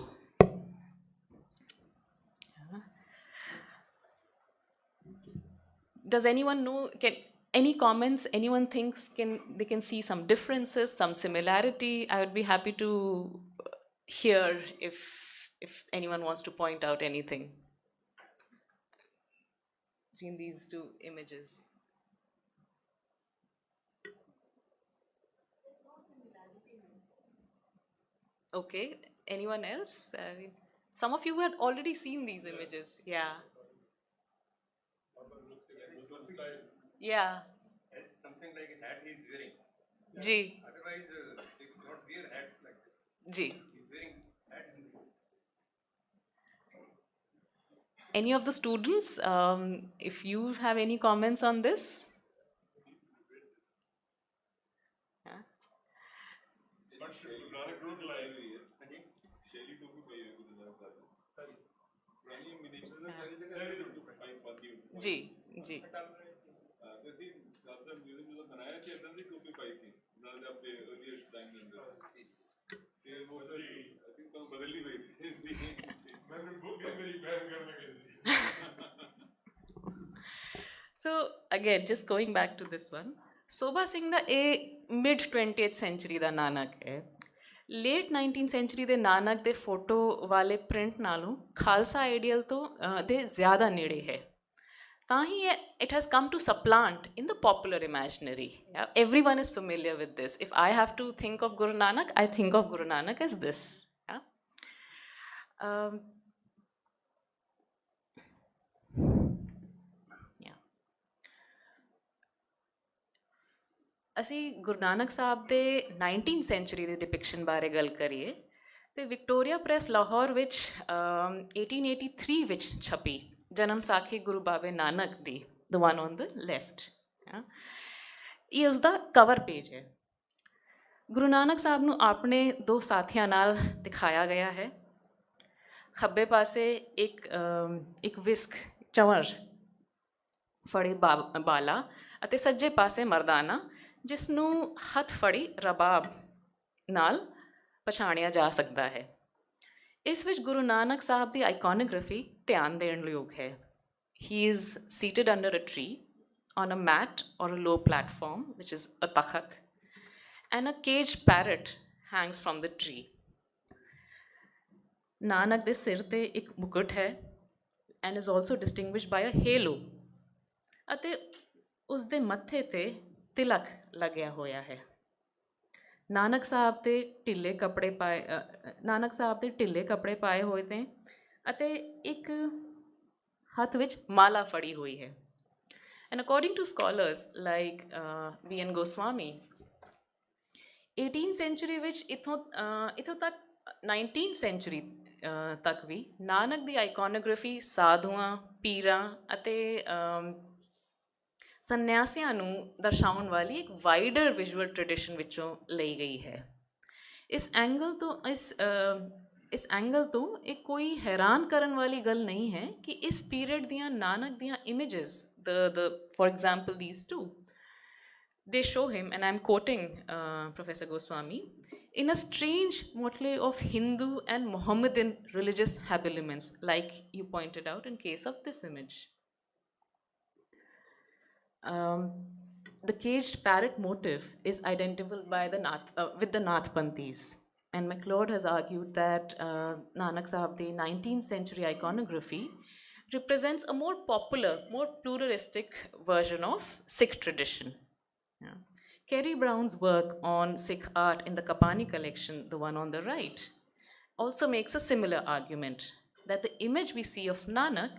Yeah. Does anyone know, any comments? Anyone thinks they can see some differences, some similarity? I would be happy to hear if anyone wants to point out anything between these two images. Okay, anyone else? Some of you had already seen these images. Yeah. Yeah. It's something like a hat he's wearing. Ji. Otherwise, it's not wear hats like this. Ji. He's wearing hat in this. Any of the students, if you have any comments on this? Yeah. Ji ji So again, just going back to this one, Sobha Singh da mid 20th century da Nanak hai. Late 19th century ਦੇ ਨਾਨਕ ਦੇ photo ਵਾਲੇ print ਨਾਲੋਂ Khalsa ideal ਤੋਂ ਦੇ ਜ਼ਿਆਦਾ ਨੇੜੇ ਹੈ ਤਾਂ ਹੀ it has come to supplant in the popular imaginary. Yeah? Everyone is familiar with this. If I have to think of Guru Nanak, I think of Guru Nanak as this. Yeah? ਅਸੀਂ ਗੁਰੂ ਨਾਨਕ ਸਾਹਿਬ ਦੇ 19th sanctuary ਦੇ ਡਿਪਿਕਸ਼ਨ ਬਾਰੇ ਗੱਲ ਕਰੀਏ ਤੇ Victoria press Lahore ਵਿੱਚ 1883 ਵਿੱਚ ਛਪੀ ਜਨਮ ਸਾਖੀ ਗੁਰੂ ਬਾਬੇ ਨਾਨਕ ਦੀ the one on the left. ਇਹ ਉਸਦਾ ਕਵਰ ਪੇਜ ਹੈ ਗੁਰੂ ਨਾਨਕ ਸਾਹਿਬ ਨੂੰ ਆਪਣੇ ਦੋ ਸਾਥੀਆਂ ਨਾਲ ਦਿਖਾਇਆ ਗਿਆ ਹੈ ਖੱਬੇ ਪਾਸੇ ਇੱਕ ਵਿਸਕ ਚਵਰ ਫੜੇ ਬਾਲਾ ਅਤੇ ਸੱਜੇ ਪਾਸੇ ਮਰਦਾਨਾ ਜਿਸ ਨੂੰ ਹੱਥ ਫੜੀ ਰਬਾਬ ਨਾਲ ਪਛਾਣਿਆ ਜਾ ਸਕਦਾ ਹੈ ਇਸ ਵਿੱਚ ਗੁਰੂ ਨਾਨਕ ਸਾਹਿਬ ਦੀ ਆਈਕੋਨੋਗ੍ਰਾਫੀ ਧਿਆਨ ਦੇਣ ਯੋਗ ਹੈ he is seated under a tree on a mat or a low platform which is a takhat and a caged parrot hangs from the tree Nanak ਦੇ ਸਿਰ 'ਤੇ ਇੱਕ ਮੁਕਟ ਹੈ and is also distinguished by a halo, ਅਤੇ ਉਸ ਦੇ ਮੱਥੇ 'ਤੇ ਤਿਲਕ ਲੱਗਿਆ ਹੋਇਆ ਹੈ। ਨਾਨਕ ਸਾਹਿਬ ਦੇ ਢਿੱਲੇ ਕੱਪੜੇ ਪਾਏ ਹੋਏ ਨੇ ਅਤੇ ਇੱਕ ਹੱਥ ਵਿੱਚ ਮਾਲਾ ਫੜੀ ਹੋਈ ਹੈ। And according to scholars like B.N. Goswami, 18th century ਵਿੱਚ ਇੱਥੋਂ ਤੱਕ 19th ਸੈਂਚੁਰੀ ਤੱਕ ਵੀ ਨਾਨਕ ਦੀ ਆਈਕੋਨੋਗ੍ਰਾਫੀ ਸਾਧੂਆਂ, ਪੀਰਾਂ ਅਤੇ ਸੰਨਿਆਸੀਆਂ ਨੂੰ ਦਰਸਾਉਣ ਵਾਲੀ ਇੱਕ ਵਾਈਡਰ ਵਿਜ਼ੂਅਲ ਟ੍ਰੈਡੀਸ਼ਨ ਵਿੱਚੋਂ ਲਈ ਗਈ ਹੈ। ਇਸ ਐਂਗਲ ਤੋਂ ਇਹ ਕੋਈ ਹੈਰਾਨ ਕਰਨ ਵਾਲੀ ਗੱਲ ਨਹੀਂ ਹੈ ਕਿ ਇਸ ਪੀਰੀਅਡ ਦੀਆਂ ਨਾਨਕ ਦੀਆਂ images, for example these two, they show him, and I'm quoting Professor Goswami, in a strange motley of Hindu and Mohammedan religious habiliments, like you pointed out in case of this image. The caged parrot motif is identifiable by with the Nathpanthis, and MacLeod has argued that Nanak Sahib, the 19th century iconography, represents a more popular, more pluralistic version of Sikh tradition. Yeah. Kerry Brown's work on Sikh art in the Kapani collection, the one on the right, also makes a similar argument that the image we see of Nanak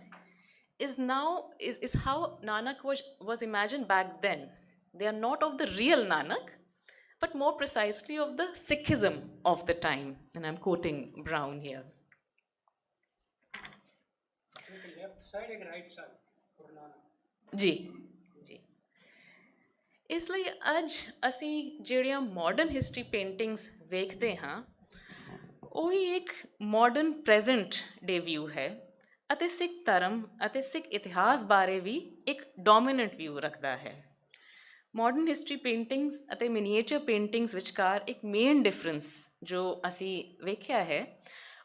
is how Nanak was imagined back then. They are not of the real Nanak, but more precisely of the Sikhism of the time. And I'm quoting Brown here. Left side and right side for Nanak. ਜੀ ਜੀ ਇਸ ਲਈ ਅੱਜ ਅਸੀਂ ਜਿਹੜੀਆਂ modern history paintings ਵੇਖਦੇ ਹਾਂ ਉਹੀ ਇੱਕ ਮਾਡਰਨ ਪ੍ਰੈਜ਼ੈਂਟ ਡੇ ਵਿਊ ਹੈ, ਅਤੇ ਸਿੱਖ ਧਰਮ ਅਤੇ ਸਿੱਖ ਇਤਿਹਾਸ ਬਾਰੇ ਵੀ ਇੱਕ ਡੋਮੀਨੈਂਟ ਵਿਊ ਰੱਖਦਾ ਹੈ। ਮਾਡਰਨ ਹਿਸਟਰੀ ਪੇਂਟਿੰਗਸ ਅਤੇ ਮਿਨੀਏਚਰ ਪੇਂਟਿੰਗਸ ਵਿਚਕਾਰ ਇੱਕ ਮੇਨ ਡਿਫਰੈਂਸ ਜੋ ਅਸੀਂ ਵੇਖਿਆ ਹੈ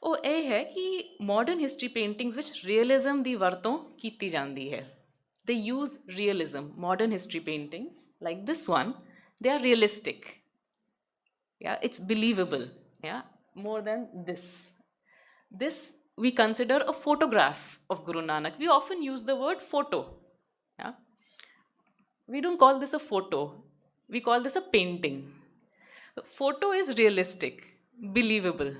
ਉਹ ਇਹ ਹੈ ਕਿ ਮਾਡਰਨ ਹਿਸਟਰੀ ਪੇਂਟਿੰਗਸ ਵਿੱਚ ਰੀਅਲਿਜ਼ਮ ਦੀ ਵਰਤੋਂ ਕੀਤੀ ਜਾਂਦੀ ਹੈ। ਦੇ use realism. Modern history paintings like this one, they are realistic, yeah, it's believable, yeah, more than this we consider a photograph of Guru Nanak. We often use the word photo, yeah. We don't call this a photo, we call this a painting. Photo is realistic, believable.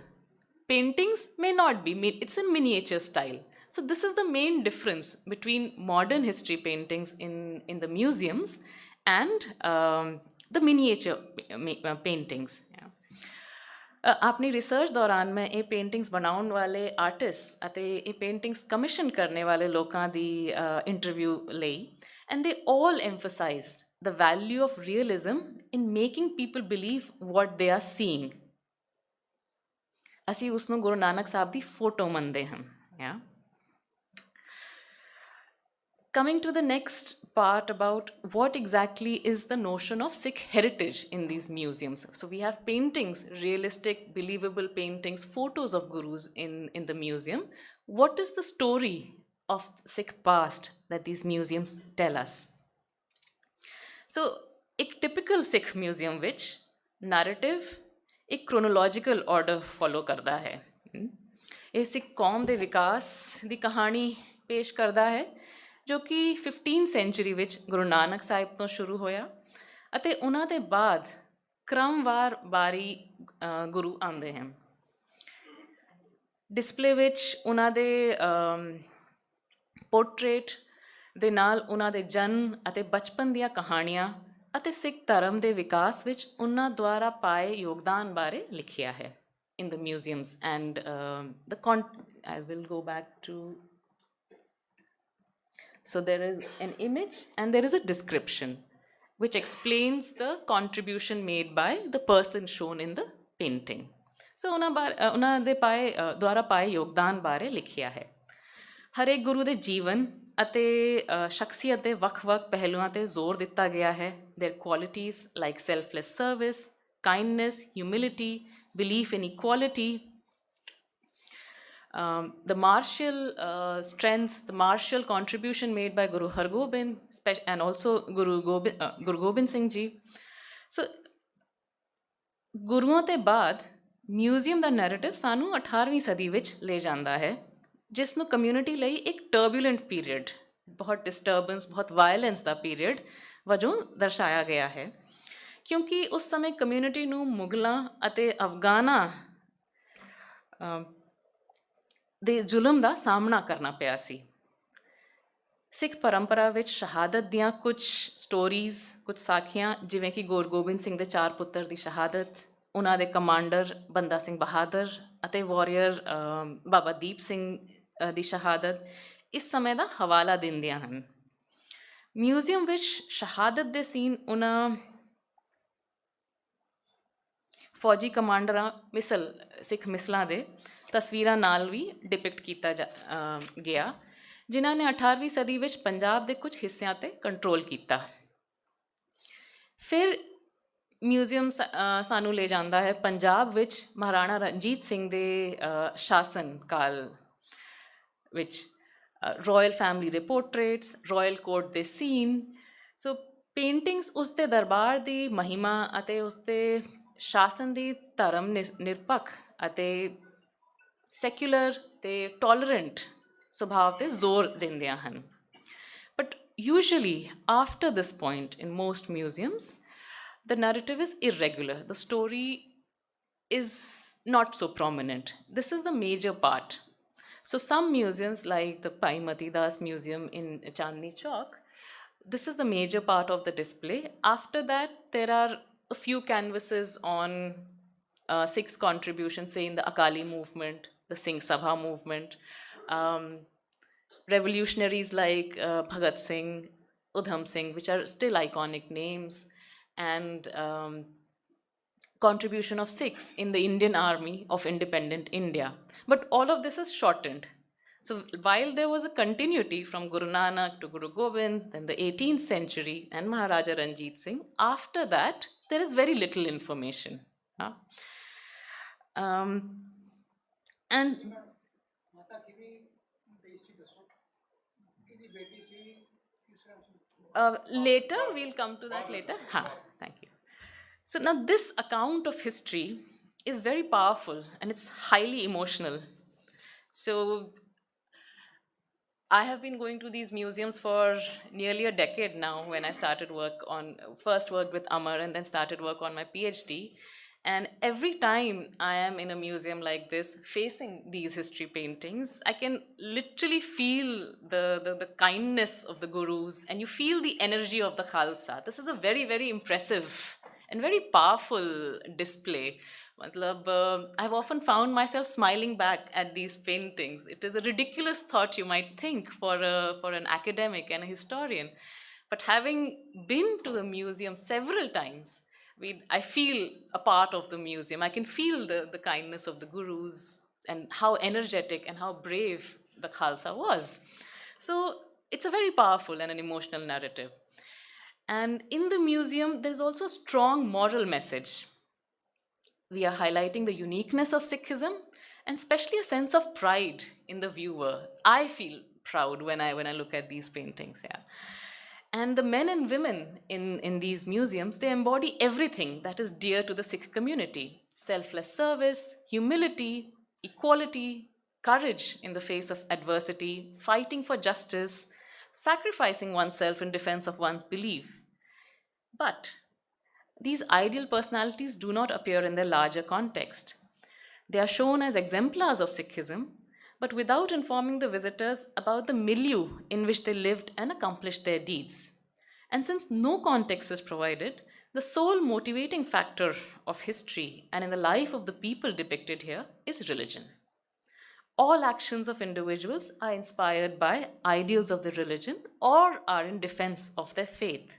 Paintings may not be, it's in miniature style. So this is the main difference between modern history paintings in the museums and the miniature paintings. ਆਪਣੀ research ਦੌਰਾਨ ਮੈਂ ਇਹ paintings ਬਣਾਉਣ ਵਾਲੇ artist ਅਤੇ ਇਹ paintings commission ਕਰਨ ਵਾਲੇ ਲੋਕਾਂ ਦੀ ਇੰਟਰਵਿਊ ਲਈ, and they all emphasized the value of realism in making people believe what they are seeing. ਅਸੀਂ ਉਸ ਨੂੰ ਗੁਰੂ ਨਾਨਕ ਸਾਹਿਬ ਦੀ ਫੋਟੋ ਮੰਨਦੇ ਹਾਂ। yeah. Coming to the next part about what exactly is the notion of Sikh heritage in these museums. So we have paintings, realistic, believable paintings, photos of gurus in the museum. What is the story of Sikh past that these museums tell us? So, a typical Sikh museum which narrative a chronological order follow karda hai. ਇਹ ਸਿੱਖ ਕੌਮ ਦੇ ਵਿਕਾਸ ਦੀ ਕਹਾਣੀ ਪੇਸ਼ ਕਰਦਾ ਹੈ ਜੋ ਕਿ 15th sanctuary ਵਿੱਚ ਗੁਰੂ ਨਾਨਕ ਸਾਹਿਬ ਤੋਂ ਸ਼ੁਰੂ ਹੋਇਆ ਅਤੇ ਉਹਨਾਂ ਦੇ ਬਾਅਦ ਕ੍ਰਮਵਾਰ ਬਾਰੀ ਗੁਰੂ ਆਉਂਦੇ ਹਨ। ਡਿਸਪਲੇ ਵਿੱਚ ਉਹਨਾਂ ਦੇ ਪੋਰਟਰੇਟ ਦੇ ਨਾਲ ਉਹਨਾਂ ਦੇ ਜਨਮ ਅਤੇ ਬਚਪਨ ਦੀਆਂ ਕਹਾਣੀਆਂ ਅਤੇ ਸਿੱਖ ਧਰਮ ਦੇ ਵਿਕਾਸ ਵਿੱਚ ਉਹਨਾਂ ਦੁਆਰਾ ਪਾਏ ਯੋਗਦਾਨ ਬਾਰੇ ਲਿਖਿਆ ਹੈ in the museums. And I will go back to, so there is an image and there is a description which explains the contribution made by the person shown in the painting. So ਉਹਨਾਂ ਦੇ ਦੁਆਰਾ ਪਾਏ ਯੋਗਦਾਨ ਬਾਰੇ ਲਿਖਿਆ ਹੈ। ਹਰੇਕ ਗੁਰੂ ਦੇ ਜੀਵਨ ਅਤੇ ਸ਼ਖਸੀਅਤ ਦੇ ਵੱਖ-ਵੱਖ ਪਹਿਲੂਆਂ 'ਤੇ ਜ਼ੋਰ ਦਿੱਤਾ ਗਿਆ ਹੈ। their qualities like selfless service, kindness, humility, belief in equality, the martial strengths, the martial contribution made by Guru Har Gobind and also Guru Gobind Singh Ji. So ਗੁਰੂਆਂ ਤੋਂ ਬਾਅਦ ਮਿਊਜ਼ੀਅਮ ਦਾ ਨੈਰੇਟਿਵ ਸਾਨੂੰ 18ਵੀਂ ਸਦੀ ਵਿੱਚ ਲੈ ਜਾਂਦਾ ਹੈ, ਜਿਸ ਨੂੰ ਕਮਿਊਨਿਟੀ ਲਈ ਇੱਕ ਟਰਬੂਲੈਂਟ ਪੀਰੀਅਡ, ਬਹੁਤ ਡਿਸਟਰਬੈਂਸ, ਬਹੁਤ ਵਾਇਲੈਂਸ ਦਾ ਪੀਰੀਅਡ ਵਜੋਂ ਦਰਸਾਇਆ ਗਿਆ ਹੈ, ਕਿਉਂਕਿ ਉਸ ਸਮੇਂ ਕਮਿਊਨਿਟੀ ਨੂੰ ਮੁਗਲਾਂ ਅਤੇ ਅਫਗਾਨਾਂ ਦੇ ਜ਼ੁਲਮ ਦਾ ਸਾਹਮਣਾ ਕਰਨਾ ਪਿਆ ਸੀ। ਸਿੱਖ ਪਰੰਪਰਾ ਵਿੱਚ ਸ਼ਹਾਦਤ ਦੀਆਂ ਕੁਝ ਸਟੋਰੀਜ਼, ਕੁਝ ਸਾਖੀਆਂ, ਜਿਵੇਂ ਕਿ ਗੁਰੂ ਗੋਬਿੰਦ ਸਿੰਘ ਦੇ 4 ਪੁੱਤਰ ਦੀ ਸ਼ਹਾਦਤ, ਉਹਨਾਂ ਦੇ ਕਮਾਂਡਰ ਬੰਦਾ ਸਿੰਘ ਬਹਾਦਰ ਅਤੇ ਵਾਰੀਅਰ ਬਾਬਾ ਦੀਪ ਸਿੰਘ ਦੀ ਸ਼ਹਾਦਤ ਇਸ ਸਮੇਂ ਦਾ ਹਵਾਲਾ ਦਿੰਦੀਆਂ ਹਨ। ਮਿਊਜ਼ੀਅਮ ਵਿੱਚ ਸ਼ਹਾਦਤ ਦੇ ਸੀਨ ਉਹਨਾਂ ਫੌਜੀ ਕਮਾਂਡਰਾਂ ਸਿੱਖ ਮਿਸਲਾਂ ਦੇ ਤਸਵੀਰਾਂ ਨਾਲ ਵੀ ਡਿਪਿਕਟ ਕੀਤਾ ਗਿਆ, ਜਿਨ੍ਹਾਂ ਨੇ 18ਵੀਂ ਸਦੀ ਵਿੱਚ ਪੰਜਾਬ ਦੇ ਕੁਝ ਹਿੱਸਿਆਂ 'ਤੇ ਕੰਟਰੋਲ ਕੀਤਾ। ਫਿਰ ਮਿਊਜ਼ੀਅਮ ਸਾਨੂੰ ਲੈ ਜਾਂਦਾ ਹੈ ਪੰਜਾਬ ਵਿੱਚ ਮਹਾਰਾਣਾ ਰਣਜੀਤ ਸਿੰਘ ਦੇ ਸ਼ਾਸਨ ਕਾਲ ਵਿੱਚ, ਰਾਇਲ ਫੈਮਿਲੀ ਦੇ ਪੋਰਟਰੇਟਸ, ਰਾਇਲ ਕੋਰਟ ਦੇ ਸੀਨ। ਸੋ ਪੇਂਟਿੰਗਸ ਉਸ ਦੇ ਦਰਬਾਰ ਦੀ ਮਹਿਮਾ ਅਤੇ ਉਸ ਦੇ ਸ਼ਾਸਨ ਦੀ ਧਰਮ ਨਿਰਪੱਖ ਅਤੇ ਸੈਕੂਲਰ ਅਤੇ ਟੋਲਰੈਂਟ ਸੁਭਾਅ 'ਤੇ ਜ਼ੋਰ ਦਿੰਦੀਆਂ ਹਨ। But usually after this point in most museums the narrative is irregular. The story is not so prominent. This is the major part. So some museums like the Bhai Das Museum in Chandni Chowk, this is the major part of the display. After that, there are a few canvases on Sikhs' contributions, say in the Akali movement, the Singh Sabha movement, revolutionaries like Bhagat Singh, Udham Singh, which are still iconic names, and contribution of Sikhs in the Indian Army of independent India. But all of this is shortened. So while there was a continuity from Guru Nanak to Guru Gobind, then the 18th century and Maharaja Ranjit Singh, after that there is very little information. And ਮਾਤਾ ਕੀ ਵੀ ਬੇਇੱਜ਼ਤੀ ਦੱਸੋ, ਕਿਹਦੀ ਬੇਟੀ ਸੀ, ਕਿਸ ਤਰ੍ਹਾਂ ਸੀ? later we'll come to that later. Thank you. So now this account of history is very powerful and it's highly emotional. So I have been going to these museums for nearly a decade now. When I started first worked with Amar and then started work on my PhD. And every time I am in a museum like this, facing these history paintings, I can literally feel the kindness of the gurus, and you feel the energy of the Khalsa. This is a very, very impressive and very powerful display. I've often found myself smiling back at these paintings. It is a ridiculous thought, you might think, for an academic and a historian. But having been to the museum several times, I feel a part of the museum. I can feel the kindness of the gurus and how energetic and how brave the Khalsa was. So it's a very powerful and an emotional narrative. And in the museum, there's also a strong moral message. We are highlighting the uniqueness of Sikhism and especially a sense of pride in the viewer. I feel proud when I look at these paintings, yeah. And the men and women in these museums, they embody everything that is dear to the Sikh community: selfless service, humility, equality, courage in the face of adversity, fighting for justice, sacrificing oneself in defense of one's belief. But these ideal personalities do not appear in their larger context. They are shown as exemplars of Sikhism, but without informing the visitors about the milieu in which they lived and accomplished their deeds. And since no context is provided, the sole motivating factor of history and in the life of the people depicted here is religion. All actions of individuals are inspired by ideals of the religion or are in defense of their faith.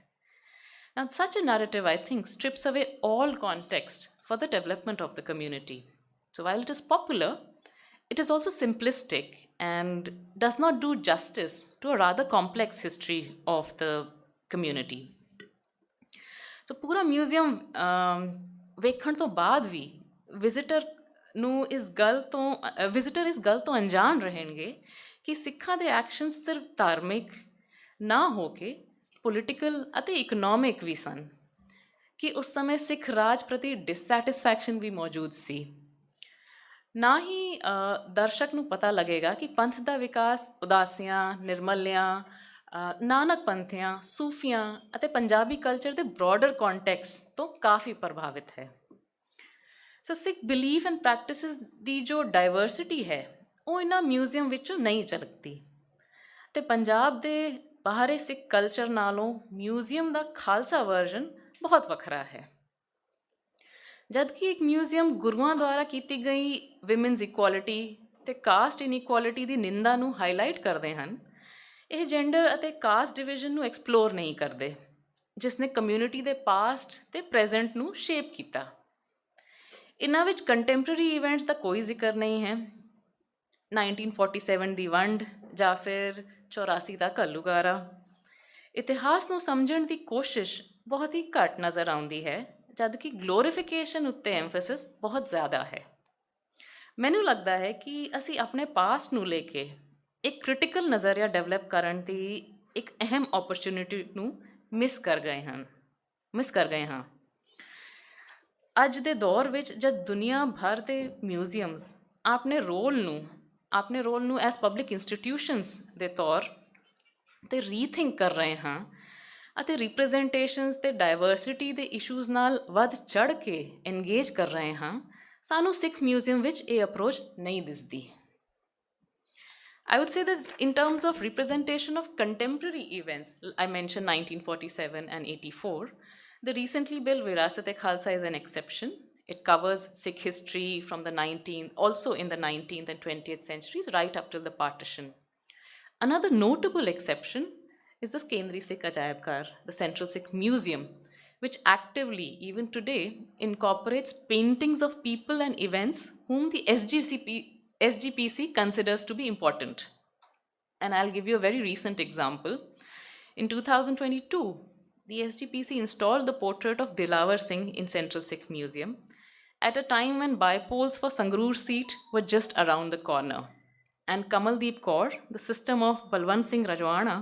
Now, such a narrative, I think, strips away all context for the development of the community. So while it is popular, it is also simplistic and does not do justice to a rather complex history of the community. So ਪੂਰਾ museum ਵੇਖਣ ਤੋਂ ਬਾਅਦ ਵੀ visitor ਇਸ ਗੱਲ ਤੋਂ ਅਣਜਾਣ ਰਹਿਣਗੇ ਕਿ ਸਿੱਖਾਂ ਦੇ ਐਕਸ਼ਨ ਸਿਰਫ ਧਾਰਮਿਕ ਨਾ ਹੋ ਕੇ ਪੋਲੀਟੀਕਲ ਅਤੇ ਇਕਨੋਮਿਕ ਵੀ ਸਨ, ਕਿ ਉਸ ਸਮੇਂ ਸਿੱਖ ਰਾਜ ਪ੍ਰਤੀ ਡਿਸਸੈਟਿਸਫੈਕਸ਼ਨ ਵੀ ਮੌਜੂਦ ਸੀ। ਨਾ ਹੀ ਦਰਸ਼ਕ ਨੂੰ ਪਤਾ ਲੱਗੇਗਾ ਕਿ ਪੰਥ ਦਾ ਵਿਕਾਸ ਉਦਾਸੀਆਂ, ਨਿਰਮਲਿਆਂ, ਨਾਨਕ ਪੰਥੀਆਂ, ਸੂਫੀਆਂ ਅਤੇ ਪੰਜਾਬੀ ਕਲਚਰ ਦੇ ਬ੍ਰੌਡਰ ਕੰਟੈਕਸਟ ਤੋਂ ਕਾਫੀ ਪ੍ਰਭਾਵਿਤ ਹੈ। ਸੋ ਸਿੱਖ ਬਿਲੀਫ ਐਂਡ ਪ੍ਰੈਕਟਿਸਿਸ ਦੀ ਜੋ ਡਾਇਵਰਸਿਟੀ ਹੈ ਉਹ ਇਹਨਾਂ ਮਿਊਜ਼ੀਅਮ ਵਿੱਚੋਂ ਨਹੀਂ ਝਲਕਦੀ, ਅਤੇ ਪੰਜਾਬ ਦੇ ਬਾਹਰੇ ਸਿੱਖ ਕਲਚਰ ਨਾਲੋਂ ਮਿਊਜ਼ੀਅਮ ਦਾ ਖਾਲਸਾ ਵਰਜ਼ਨ ਬਹੁਤ ਵੱਖਰਾ ਹੈ। ਜਦਕਿ ਇੱਕ ਮਿਊਜ਼ੀਅਮ ਗੁਰੂਆਂ ਦੁਆਰਾ ਕੀਤੀ ਗਈ ਵਿਮਨਸ ਇਕੁਆਲਿਟੀ ਅਤੇ ਕਾਸਟ ਇਨਇਕੁਆਲਿਟੀ ਦੀ ਨਿੰਦਾ ਨੂੰ ਹਾਈਲਾਈਟ ਕਰਦੇ ਹਨ, ਇਹ ਜੈਂਡਰ ਅਤੇ ਕਾਸਟ ਡਿਵੀਜ਼ਨ ਨੂੰ ਐਕਸਪਲੋਰ ਨਹੀਂ ਕਰਦੇ, ਜਿਸ ਨੇ ਕਮਿਊਨਿਟੀ ਦੇ ਪਾਸਟ ਅਤੇ ਪ੍ਰੈਜ਼ੈਂਟ ਨੂੰ ਸ਼ੇਪ ਕੀਤਾ। ਇਹਨਾਂ ਵਿੱਚ ਕੰਟੈਂਪਰੇਰੀ ਇਵੈਂਟਸ ਦਾ ਕੋਈ ਜ਼ਿਕਰ ਨਹੀਂ ਹੈ। 1947 ਦੀ ਵੰਡ ਜਾਂ ਫਿਰ 84 ਦਾ ਘੱਲੂਘਾਰਾ। ਇਤਿਹਾਸ ਨੂੰ ਸਮਝਣ ਦੀ ਕੋਸ਼ਿਸ਼ ਬਹੁਤ ਹੀ ਘੱਟ ਨਜ਼ਰ ਆਉਂਦੀ ਹੈ, ਜਦਕਿ ਗਲੋਰੀਫਿਕੇਸ਼ਨ ਉੱਤੇ ਐਮਫੈਸਿਸ ਬਹੁਤ ਜ਼ਿਆਦਾ ਹੈ। ਮੈਨੂੰ ਲੱਗਦਾ ਹੈ ਕਿ ਅਸੀਂ ਆਪਣੇ ਪਾਸਟ ਨੂੰ ਲੈ ਕੇ ਇੱਕ ਕ੍ਰਿਟੀਕਲ ਨਜ਼ਰੀਆ ਡਿਵੈਲਪ ਕਰਨ ਦੀ ਇੱਕ ਅਹਿਮ ਓਪਰਚੁਨਿਟੀ ਨੂੰ ਮਿਸ ਕਰ ਗਏ ਹਾਂ। ਅੱਜ ਦੇ ਦੌਰ ਵਿੱਚ ਜਦ ਦੁਨੀਆ ਭਰ ਦੇ ਮਿਊਜ਼ੀਅਮਸ ਆਪਣੇ ਰੋਲ ਨੂੰ ਐਜ਼ ਪਬਲਿਕ ਇੰਸਟੀਟਿਊਸ਼ਨਸ ਦੇ ਤੌਰ 'ਤੇ ਰੀਥਿੰਕ ਕਰ ਰਹੇ ਹਾਂ ਅਤੇ ਰਿਪਰੈਜ਼ੈਂਟੇਸ਼ਨਸ ਅਤੇ ਡਾਇਵਰਸਿਟੀ ਦੇ ਇਸ਼ੂਜ਼ ਨਾਲ ਵੱਧ ਚੜ੍ਹ ਕੇ ਇੰਗੇਜ ਕਰ ਰਹੇ ਹਾਂ, ਸਾਨੂੰ ਸਿੱਖ ਮਿਊਜ਼ੀਅਮ ਵਿੱਚ ਇਹ ਅਪਰੋਚ ਨਹੀਂ ਦਿਸਦੀ। I would say that in terms of representation of contemporary events, I mentioned 1947 and 84, the recently built Virasat-e-Khalsa is an exception. It covers Sikh history from the 19th, also in the 19th and 20th centuries, right up till the partition. Another notable exception is the Kendri Sikh Ajaib-Ghar, the Central Sikh Museum, which actively, even today, incorporates paintings of people and events whom the SGPC considers to be important. And I'll give you a very recent example. In 2022, the SGPC installed the portrait of Dilawar Singh in Central Sikh Museum at a time when bypolls for Sangrur seat were just around the corner. And Kamaldeep Kaur, the sister of Balwant Singh Rajwana,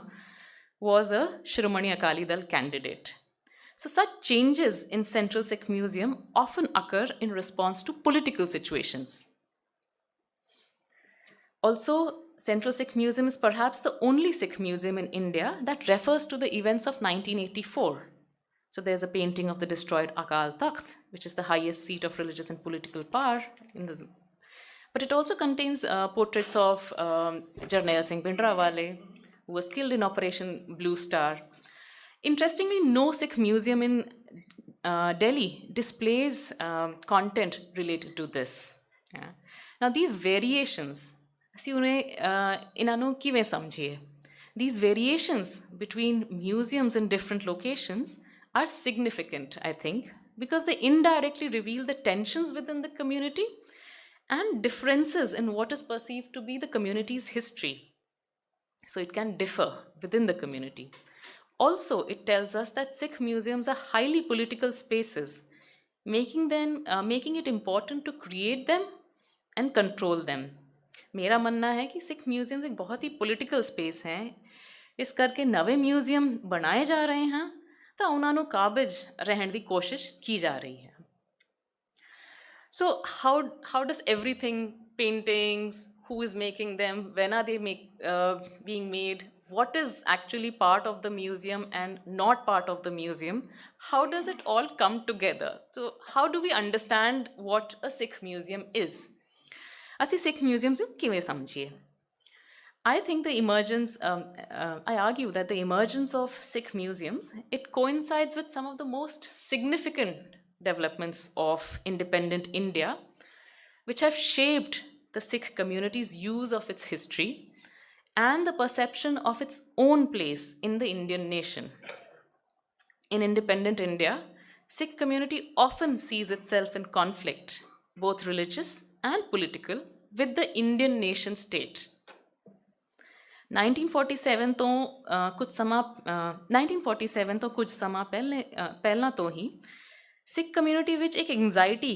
was a Shiromani Akali Dal candidate. So such changes in Central Sikh Museum often occur in response to political situations. Also, Central Sikh Museum is perhaps the only Sikh museum in India that refers to the events of 1984. So there's a painting of the destroyed Akal Takht, which is the highest seat of religious and political power but it also contains portraits of Jarnail Singh Bhindranwale, who was killed in Operation Blue Star. Interestingly, no Sikh museum in Delhi displays content related to this. Yeah. Now these variations, ਅਸੀਂ ਇਹਨਾਂ ਨੂੰ ਕਿਵੇਂ ਸਮਝੀਏ? These variations between museums in different locations are significant, I think, because they indirectly reveal the tensions within the community and differences in what is perceived to be the community's history. So it can differ within the community. Also, it tells us that Sikh museums are highly political spaces, making it important to create them and control them. ਮੇਰਾ ਮੰਨਣਾ ਹੈ ਕਿ ਸਿੱਖ museums ਇੱਕ ਬਹੁਤ ਹੀ political space ਹੈ, ਇਸ ਕਰਕੇ ਨਵੇਂ ਮਿਊਜ਼ੀਅਮ ਬਣਾਏ ਜਾ ਰਹੇ ਹਨ ਤਾਂ ਉਹਨਾਂ ਨੂੰ ਕਾਬਜ਼ ਰਹਿਣ ਦੀ ਕੋਸ਼ਿਸ਼ ਕੀ ਜਾ ਰਹੀ ਹੈ। So how does everything, paintings, who is making them, when are they being made, what is actually part of the museum and not part of the museum, how does it all come together? So how do we understand what a Sikh museum is? ਅਸੀਂ ਸਿੱਖ museums ਨੂੰ ਕਿਵੇਂ ਸਮਝੀਏ? I think I argue that the emergence of Sikh museums, it coincides with some of the most significant developments of independent India, which have shaped the Sikh community's use of its history and the perception of its own place in the Indian nation. In independent India, Sikh community often sees itself in conflict, both religious and political, with the Indian nation state. 1947 ਤੋਂ ਕੁਝ ਸਮਾਂ ਪਹਿਲਾਂ ਤੋਂ ਹੀ ਸਿੱਖ community ਵਿੱਚ ਇੱਕ ਐਂਗਜ਼ਾਈਟੀ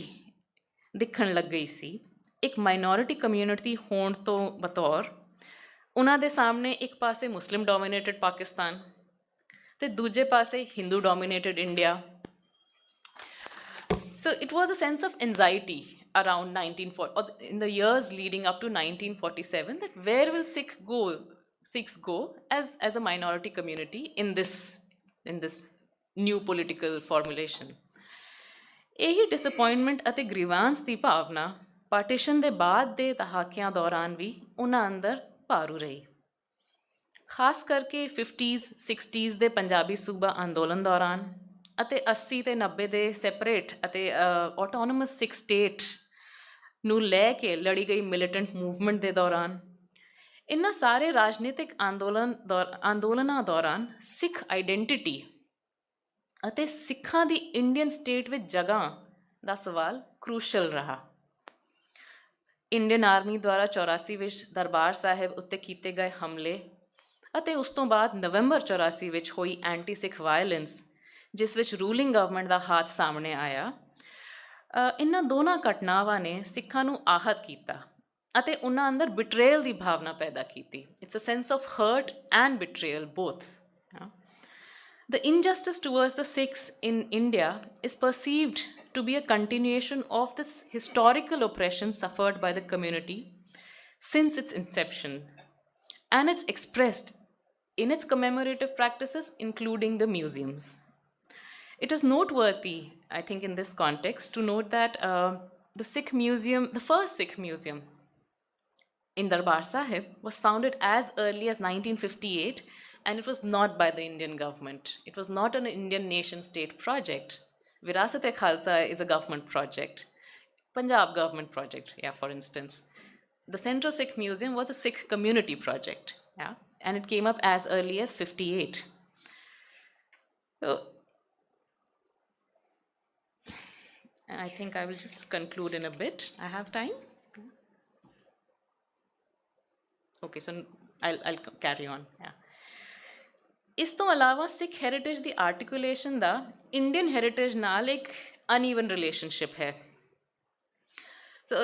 ਦਿਖਣ ਲੱਗ ਗਈ ਸੀ। ਇੱਕ ਮਾਈਨੋਰਿਟੀ ਕਮਿਊਨਿਟੀ ਹੋਣ ਤੋਂ ਬਤੌਰ ਉਹਨਾਂ ਦੇ ਸਾਹਮਣੇ ਇੱਕ ਪਾਸੇ ਮੁਸਲਿਮ ਡੋਮੀਨੇਟਡ ਪਾਕਿਸਤਾਨ ਅਤੇ ਦੂਜੇ ਪਾਸੇ Hindu dominated India. So it was a sense of anxiety around 1940, or in the years leading up to 1947, that where will Sikhs go as a minority community in this new political formulation. ਇਹੀ ਡਿਸਅਪੁਆਇੰਟਮੈਂਟ ਅਤੇ ਗ੍ਰੀਵਾਂਸ ਦੀ ਭਾਵਨਾ partition ਦੇ ਬਾਅਦ ਦੇ ਦਹਾਕਿਆਂ ਦੌਰਾਨ ਵੀ ਉਹਨਾਂ ਅੰਦਰ ਭਾਰੂ ਰਹੀ। ਖਾਸ ਕਰਕੇ 50s 60s ਦੇ ਪੰਜਾਬੀ ਸੂਬਾ ਅੰਦੋਲਨ ਦੌਰਾਨ ਅਤੇ 80 ਤੇ 90 ਦੇ ਸੈਪਰੇਟ ਅਤੇ ਆਟੋਨੋਮਸ ਸਿੱਖ ਸਟੇਟ ਨੂੰ ਲੈ ਕੇ ਲੜੀ ਗਈ ਮਿਲੀਟੈਂਟ ਮੂਵਮੈਂਟ ਦੇ ਦੌਰਾਨ, ਇਹਨਾਂ ਸਾਰੇ ਰਾਜਨੀਤਿਕ ਅੰਦੋਲਨਾਂ ਦੌਰਾਨ ਸਿੱਖ ਆਈਡੈਂਟੀਟੀ ਅਤੇ ਸਿੱਖਾਂ ਦੀ ਇੰਡੀਅਨ ਸਟੇਟ ਵਿੱਚ ਜਗ੍ਹਾ ਦਾ ਸਵਾਲ ਕ੍ਰੂਸ਼ਲ ਰਿਹਾ। ਇੰਡੀਅਨ ਆਰਮੀ ਦੁਆਰਾ 84 ਵਿੱਚ ਦਰਬਾਰ ਸਾਹਿਬ ਉੱਤੇ ਕੀਤੇ ਗਏ ਹਮਲੇ ਅਤੇ ਉਸ ਤੋਂ ਬਾਅਦ ਨਵੰਬਰ 84 ਵਿੱਚ ਹੋਈ ਐਂਟੀ ਸਿੱਖ ਵਾਇਲੈਂਸ, ਜਿਸ ਵਿੱਚ ਰੂਲਿੰਗ ਗਵਰਨਮੈਂਟ ਦਾ ਹੱਥ ਸਾਹਮਣੇ ਆਇਆ, ਇਹਨਾਂ ਦੋਨਾਂ ਘਟਨਾਵਾਂ ਨੇ ਸਿੱਖਾਂ ਨੂੰ ਆਹਤ ਕੀਤਾ ਅਤੇ ਉਹਨਾਂ ਅੰਦਰ ਬਿਟਰੇਅਲ ਦੀ ਭਾਵਨਾ ਪੈਦਾ ਕੀਤੀ। It's a sense of hurt and betrayal both. The injustice towards the Sikhs in India is perceived to be a continuation of this historical oppression suffered by the community since its inception, and it's expressed in its commemorative practices, including the museums. It is noteworthy, I think, in this context to note that the Sikh museum, the first Sikh museum in Darbar Sahib, was founded as early as 1958, and it was not by the Indian government. It was not an Indian nation-state project. Virasat-e-Khalsa is a government project. Punjab government project, for instance. The Central Sikh Museum was a Sikh community project, and it came up as early as 58. So, I think I will just conclude in a bit. I have time? Okay, so I'll carry on. ਇਸ ਤੋਂ ਇਲਾਵਾ ਸਿੱਖ heritage ਦੀ ਆਰਟੀਕੂਲੇਸ਼ਨ ਦਾ Indian heritage ਨਾਲ ਇੱਕ uneven relationship ਹੈ। ਸੋ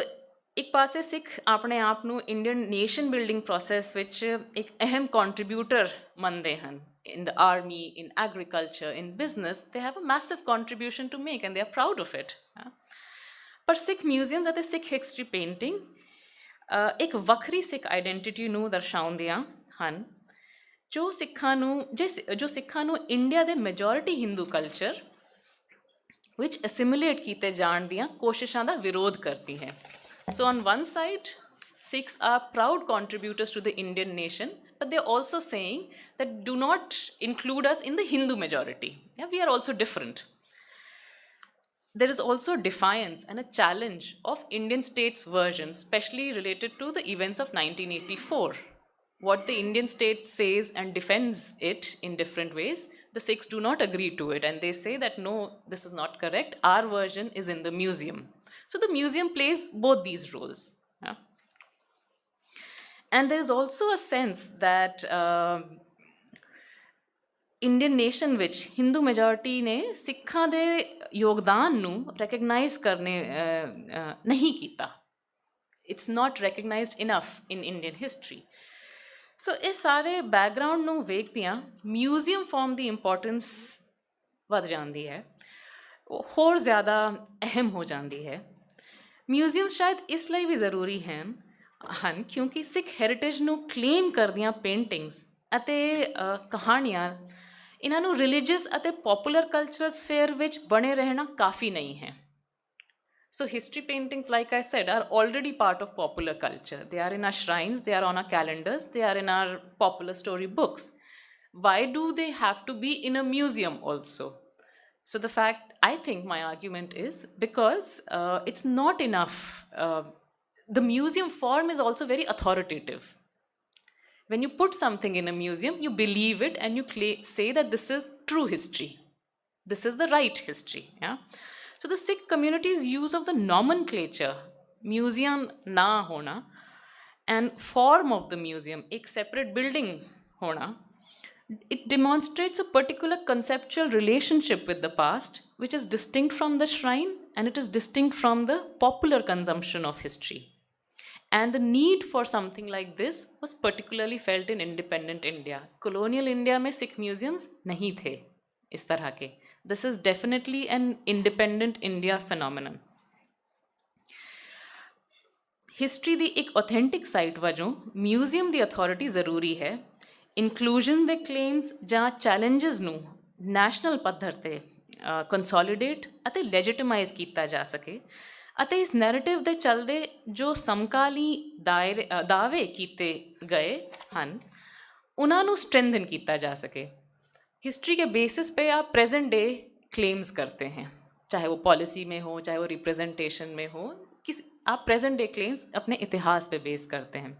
ਇੱਕ ਪਾਸੇ ਸਿੱਖ ਆਪਣੇ ਆਪ ਨੂੰ ਇੰਡੀਅਨ ਨੇਸ਼ਨ ਬਿਲਡਿੰਗ ਪ੍ਰੋਸੈਸ ਵਿੱਚ ਇੱਕ ਅਹਿਮ ਕੰਟਰੀਬਿਊਟਰ ਮੰਨਦੇ ਹਨ। In the army, in agriculture, in business, they have a massive contribution to make and they are proud of it. ਪਰ ਸਿੱਖ ਮਿਊਜ਼ੀਅਮਸ ਅਤੇ ਸਿੱਖ ਹਿਸਟਰੀ ਪੇਂਟਿੰਗ ਇੱਕ ਵੱਖਰੀ ਸਿੱਖ ਆਈਡੈਂਟੀਟੀ ਨੂੰ ਦਰਸਾਉਂਦੀਆਂ ਹਨ, ਜੋ ਸਿੱਖਾਂ ਨੂੰ ਇੰਡੀਆ ਦੇ ਮੈਜੋਰਿਟੀ ਹਿੰਦੂ ਕਲਚਰ ਵਿੱਚ ਅਸਿਮੀਲੇਟ ਕੀਤੇ ਜਾਣ ਦੀਆਂ ਕੋਸ਼ਿਸ਼ਾਂ ਦਾ ਵਿਰੋਧ ਕਰਦੀ ਹੈ। So on one side Sikhs are proud contributors to the Indian nation, but they're also saying that do not include us in the Hindu majority. We are also different. There is also defiance and a challenge of Indian state's version, especially related to the events of 1984. What the Indian state says and defends it in different ways, the Sikhs do not agree to it, and they say that no, this is not correct, our version is in the museum. So the museum plays both these roles. And there is also a sense that Indian nation ਵਿੱਚ Hindu majority ਨੇ ਸਿੱਖਾਂ ਦੇ ਯੋਗਦਾਨ ਨੂੰ recognise ਨਹੀਂ ਕੀਤਾ। It's not recognized enough in Indian history. ਸੋ ਇਹ ਸਾਰੇ ਬੈਕਗਰਾਊਂਡ ਨੂੰ ਵੇਖਦਿਆਂ ਮਿਊਜ਼ੀਅਮ ਫਾਰਮ ਦੀ ਇੰਪੋਰਟੈਂਸ ਵੱਧ ਜਾਂਦੀ ਹੈ, ਹੋਰ ਜ਼ਿਆਦਾ ਅਹਿਮ ਹੋ ਜਾਂਦੀ ਹੈ। ਮਿਊਜ਼ੀਅਮ ਸ਼ਾਇਦ ਇਸ ਲਈ ਵੀ ਜ਼ਰੂਰੀ ਹਨ ਕਿਉਂਕਿ ਸਿੱਖ ਹੈਰੀਟੇਜ ਨੂੰ ਕਲੇਮ ਕਰਦੀਆਂ ਪੇਂਟਿੰਗਸ ਅਤੇ ਕਹਾਣੀਆਂ, ਇਹਨਾਂ ਨੂੰ ਰਿਲੀਜੀਅਸ ਅਤੇ ਪੋਪੂਲਰ ਕਲਚਰਲ ਸਫੇਅਰ ਵਿੱਚ ਬਣੇ ਰਹਿਣਾ ਕਾਫੀ ਨਹੀਂ ਹੈ। So history paintings, like I said, are already part of popular culture. They are in our shrines, they are on our calendars, they are in our popular story books. Why do they have to be in a museum also? So I think my argument is because it's not enough. The museum form is also very authoritative. When you put something in a museum, you believe it and you say that this is true history. This is the right history. So the Sikh community's use of the nomenclature, museum na hona, and form of the museum, एक separate building hona, it demonstrates a particular conceptual relationship with the past, which is distinct from the shrine and it is distinct from the popular consumption of history. And the need for something like this was particularly felt in independent India. Colonial India में Sikh museums नहीं थे इस तरह के. This is definitely an independent India phenomenon. History ਦੀ ਇੱਕ authentic site ਵਜੋਂ museum ਦੀ authority ਜ਼ਰੂਰੀ ਹੈ। ਇਨਕਲੂਜਨ ਦੇ ਕਲੇਮਸ ਜਾਂ ਚੈਲੰਜਸ ਨੂੰ ਨੈਸ਼ਨਲ ਪੱਧਰ 'ਤੇ ਕੰਸੋਲੀਡੇਟ ਅਤੇ ਲੈਜੀਟਮਾਈਜ਼ ਕੀਤਾ ਜਾ ਸਕੇ ਅਤੇ ਇਸ ਨੈਰੇਟਿਵ ਦੇ ਚੱਲਦੇ ਜੋ ਸਮਕਾਲੀ ਦਾਅਵੇ ਕੀਤੇ ਗਏ ਹਨ ਉਹਨਾਂ ਨੂੰ स्ट्रेंथन किया जा सके। हिस्ट्री के बेसिस पे आप प्रेजेंट डे क्लेम्स करते हैं, चाहे वो पॉलिसी में हो, चाहे वो रिप्रेजेंटेशन में हो, आप प्रेजेंट डे क्लेम्स अपने इतिहास पे बेस करते हैं।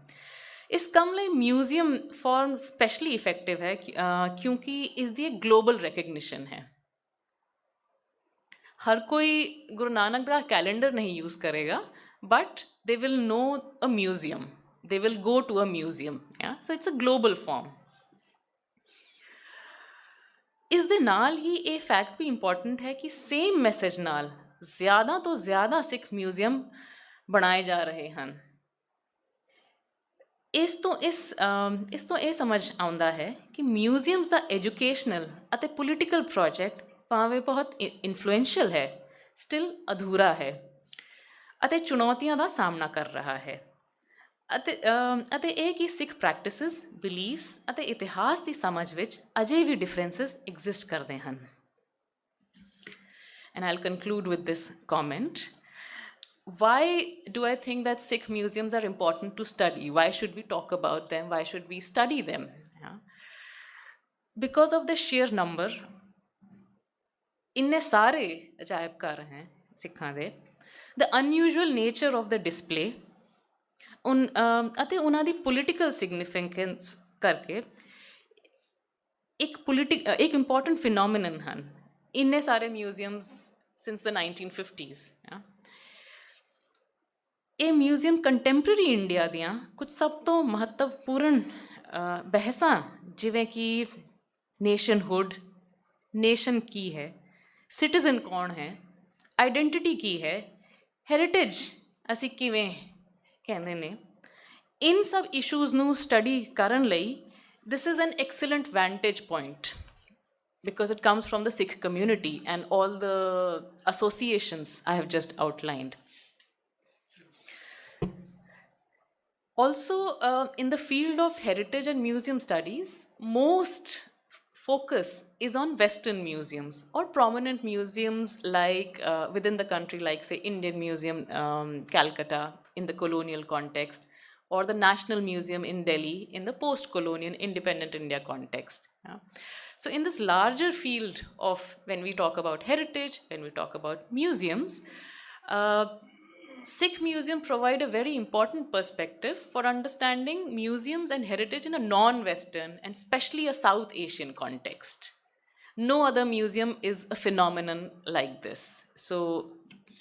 इस कम लिए म्यूजियम फॉर्म स्पेशली इफेक्टिव है क्योंकि इसकी एक ग्लोबल रिकग्निशन है। हर कोई गुरु नानक का कैलेंडर नहीं यूज़ करेगा, but they will know a museum, they will go to a museum, yeah? So it's a global form। ਇਸ ਦੇ ਨਾਲ ਹੀ ਇਹ ਫੈਕਟ ਵੀ ਇੰਪੋਰਟੈਂਟ ਹੈ ਕਿ ਸੇਮ ਮੈਸੇਜ ਨਾਲ ਜ਼ਿਆਦਾ ਤੋਂ ਜ਼ਿਆਦਾ ਸਿੱਖ ਮਿਊਜ਼ੀਅਮ ਬਣਾਏ ਜਾ ਰਹੇ ਹਨ। ਇਸ ਤੋਂ ਇਹ ਸਮਝ ਆਉਂਦਾ ਹੈ ਕਿ ਮਿਊਜ਼ੀਅਮਸ ਦਾ ਐਜੂਕੇਸ਼ਨਲ ਅਤੇ ਪੋਲੀਟੀਕਲ ਪ੍ਰੋਜੈਕਟ ਭਾਵੇਂ ਬਹੁਤ ਇਨਫਲੂਐਂਸ਼ੀਅਲ ਹੈ, ਸਟਿਲ ਅਧੂਰਾ ਹੈ ਅਤੇ ਚੁਣੌਤੀਆਂ ਦਾ ਸਾਹਮਣਾ ਕਰ ਰਿਹਾ ਹੈ। ਅਤੇ ਇਹ ਕਿ ਸਿੱਖ ਪ੍ਰੈਕਟਿਸਿਸ, ਬਿਲੀਫਸ ਅਤੇ ਇਤਿਹਾਸ ਦੀ ਸਮਝ ਵਿੱਚ ਅਜੇ ਵੀ ਡਿਫਰੈਂਸਿਸ ਐਗਜ਼ਿਸਟ ਕਰਦੇ ਹਨ। And I'll conclude with this comment. Why do I think that Sikh museums are important to study? Why should we talk about them? Why should we study them? Yeah. Because of the sheer number, ਇੰਨੇ ਸਾਰੇ ਅਜਾਇਬ ਘਰ ਹੈ ਸਿੱਖਾਂ ਦੇ, the unusual nature of the display ਅਤੇ ਉਹਨਾਂ ਦੀ political significance ਕਰਕੇ ਇੱਕ ਇੰਪੋਰਟੈਂਟ ਫਿਨੋਮੀਨਨ ਹਨ ਇੰਨੇ ਸਾਰੇ ਮਿਊਜ਼ੀਅਮਸ ਸਿੰਸ ਦ 1950s। ਇਹ ਮਿਊਜ਼ੀਅਮ ਕੰਟੈਂਪਰੇਰੀ ਇੰਡੀਆ ਦੀਆਂ ਕੁਝ ਸਭ ਤੋਂ ਮਹੱਤਵਪੂਰਨ ਬਹਿਸਾਂ ਜਿਵੇਂ ਕਿ ਨੇਸ਼ਨਹੁੱਡ, ਨੇਸ਼ਨ ਕੀ ਹੈ, ਸਿਟੀਜ਼ਨ ਕੌਣ ਹੈ, ਆਈਡੈਂਟਿਟੀ ਕੀ ਹੈ, ਹੈਰੀਟੇਜ ਅਸੀਂ ਕਿਵੇਂ ਕਹਿੰਦੇ ਨੇ, ਇਨ ਸਭ ਇਸ਼ੂਜ਼ ਨੂੰ ਸਟੱਡੀ ਕਰਨ ਲਈ this is an excellent vantage point because it comes from the Sikh community and all the associations I have just outlined. Also, in the field of heritage and museum studies, most focus is on Western museums or prominent museums like within the country, like say Indian Museum, Calcutta in the colonial context, or the National Museum in Delhi in the post-colonial independent India context. Yeah. So in this larger field of when we talk about heritage, when we talk about museums, Sikh museum provide a very important perspective for understanding museums and heritage in a non-Western and especially a South Asian context. No other museum is a phenomenon like this. So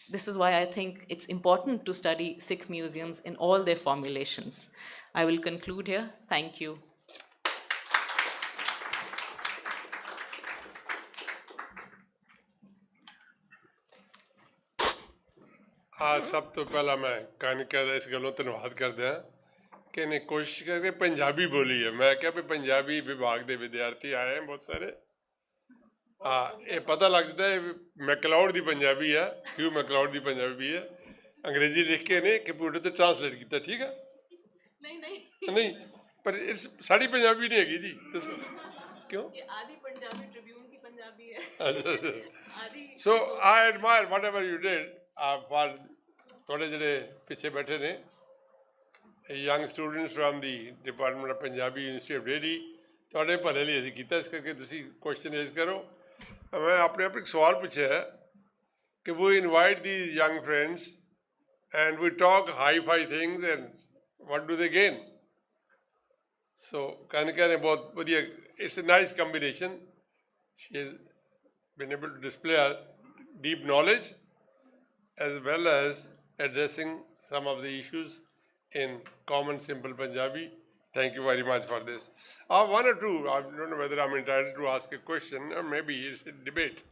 this is why I think it's important to study Sikh museums in all their formulations. I will conclude here. Thank you. ਸਭ ਤੋਂ ਪਹਿਲਾਂ ਮੈਂ ਕਾਨਿਕਾ ਦਾ ਇਸ ਗੱਲੋਂ ਧੰਨਵਾਦ ਕਰਦਾ ਕਿ ਇਹਨੇ ਕੋਸ਼ਿਸ਼ ਕਰਕੇ ਪੰਜਾਬੀ ਬੋਲੀ ਹੈ। ਮੈਂ ਕਿਹਾ ਵੀ ਪੰਜਾਬੀ ਵਿਭਾਗ ਦੇ ਵਿਦਿਆਰਥੀ ਆਏ ਬਹੁਤ ਸਾਰੇ, ਇਹ ਪਤਾ ਲੱਗਦਾ ਹੈ ਮੈਕਲਾਉਡ ਦੀ ਪੰਜਾਬੀ ਆ, ਹਿਊ ਮੈਕਲਾਉਡ ਦੀ ਪੰਜਾਬੀ ਹੈ। ਅੰਗਰੇਜ਼ੀ ਲਿਖ ਕੇ ਨੇ ਕੰਪਿਊਟਰ 'ਤੇ ਟਰਾਂਸਲੇਟ ਕੀਤਾ, ਠੀਕ ਆ? ਨਹੀਂ ਪਰ ਸਾਡੀ ਪੰਜਾਬੀ ਨਹੀਂ ਹੈਗੀ ਜੀ, ਦੱਸੋ ਕਿਉਂ? So I admire whatever you did for ਤੁਹਾਡੇ ਜਿਹੜੇ ਪਿੱਛੇ ਬੈਠੇ ਨੇ young students from the department of Punjabi university of Delhi, ਤੁਹਾਡੇ ਭਲੇ ਲਈ ਅਸੀਂ ਕੀਤਾ, ਇਸ ਕਰਕੇ ਤੁਸੀਂ ਕੁਐਸਚਨ ਰੇਜ਼ ਕਰੋ। ਮੈਂ ਆਪਣੇ ਆਪ ਇੱਕ ਸਵਾਲ ਪੁੱਛਿਆ ਕਿ we invite these young friends and we talk hi fi things and what do they gain. So Kanika ਨੇ ਬਹੁਤ ਵਧੀਆ, it's a nice combination, she has been able to display her deep knowledge as well as addressing some of the issues in common simple Punjabi. Thank you very much for this. One or two, I don't know whether I'm entitled to ask a question or maybe it's a debate,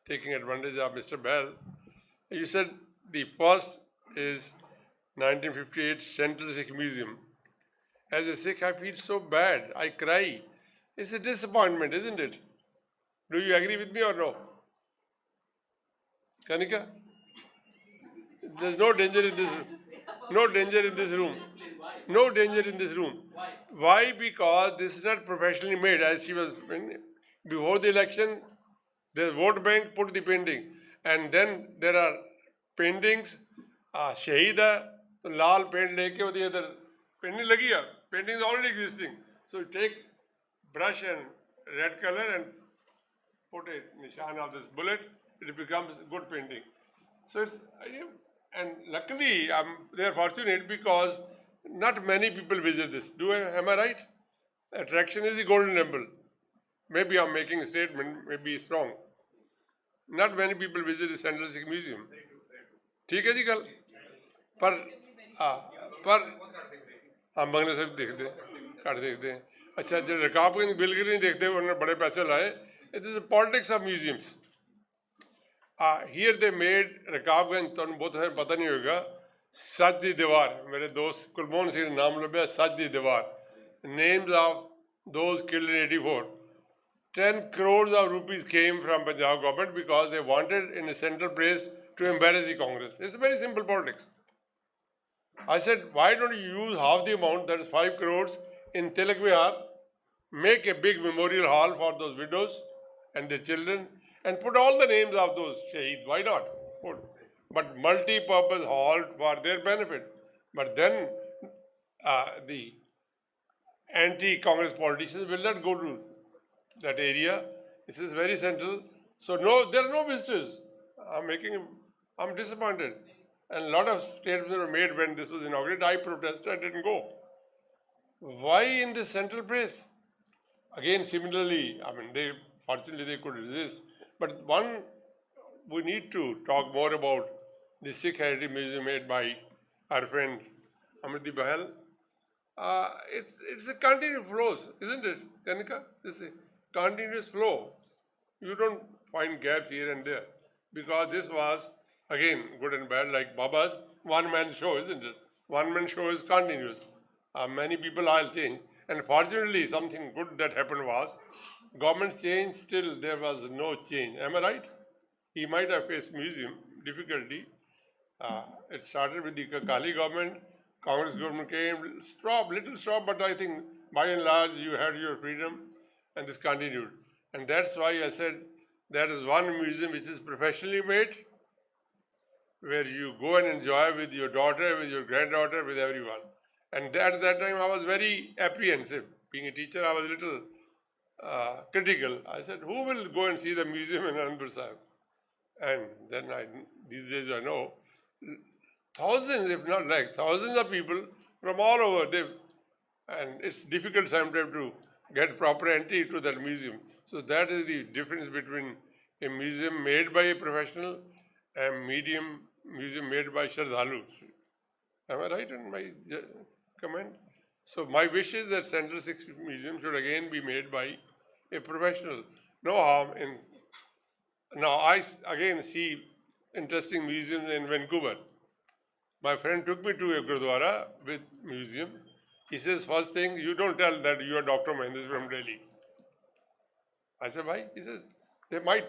taking advantage of Mr. Behl. You said the first is 1958 Central Sikh Museum. As a Sikh, I feel so bad. I cry. It's a disappointment, isn't it? Do you agree with me or no? Kanika? There's no danger in this. No danger in this room. No danger in this room. Why? Because this is not professionally made. As she was before the election, the vote bank put the painting, and then there are paintings. Shaheed है तो लाल paint लेके वो इधर painting लगी है. Painting is already existing. So you take brush and red color and put a nishan of this bullet. It becomes good painting. So it's and luckily they are fortunate because not many people visit this. Am I right? Attraction is the golden temple. Maybe I'm making a statement, maybe it's wrong. Not many people visit the Central Sikh Museum. ठीक है जी गल पर हम बंगले से देखते हैं घट देखते हैं. अच्छा जो रकाबगंज बिलगिरी नहीं देखते उन्होंने बड़े पैसे लाए. It is a politics of museums. Here they made Rakabganj तो बहुत सारे पता नहीं होगा. सच दी दीवार मेरे दोस्त कुलमोहन सिंह ने नाम लभ्या. सच दी दीवार names of those killed in 84. 10 crores of rupees came from Punjab government because they wanted in a central place to embarrass the Congress. It's a very simple politics. I said, why don't you use half the amount, that is 5 crores, in Tilak Vihar, make a big memorial hall for those widows and their children, and put all the names of those shaheed. Why not? But multi-purpose hall for their benefit. But then the anti-Congress politicians will not go to that area. This is very central. So no, there are no visitors. I'm disappointed. And a lot of statements were made when this was inaugurated. I protested, I didn't go. Why in this central place? Again, similarly, fortunately they could resist. But one, we need to talk more about the Sikh Heritage Museum made by our friend Amardeep Behl. It's a continuous flow, isn't it, Kanika? It's a continuous flow. You don't find gaps here and there. Because this was, again, good and bad, like Baba's one-man show, isn't it? One-man show is continuous. Many people I'll change. And fortunately, something good that happened was, government change, still there was no change. Am I right? He might have faced museum difficulty. It started with the Kali government. Congress government came, little stop, but I think by and large you had your freedom, and this continued. And that's why I said there is one museum which is professionally made, where you go and enjoy with your daughter, with your granddaughter, with everyone. And at that time I was very apprehensive. Being a teacher, I was a little critical. I said, who will go and see the museum in Anandpur Sahib? And then these days I know, thousands, if not like thousands of people from all over, and it's difficult sometimes to get proper entry to that museum. So that is the difference between a museum made by a professional and museum made by Shardhalus. Am I right in my comment? So my wish is that Central Sikh Museum should again be made by a professional. No harm in. Now I again see interesting museums in Vancouver. My friend took me to a Gurdwara with museum. He says, first thing, you don't tell that you are Dr. Mahendra from Delhi. I said, why? He says, they might.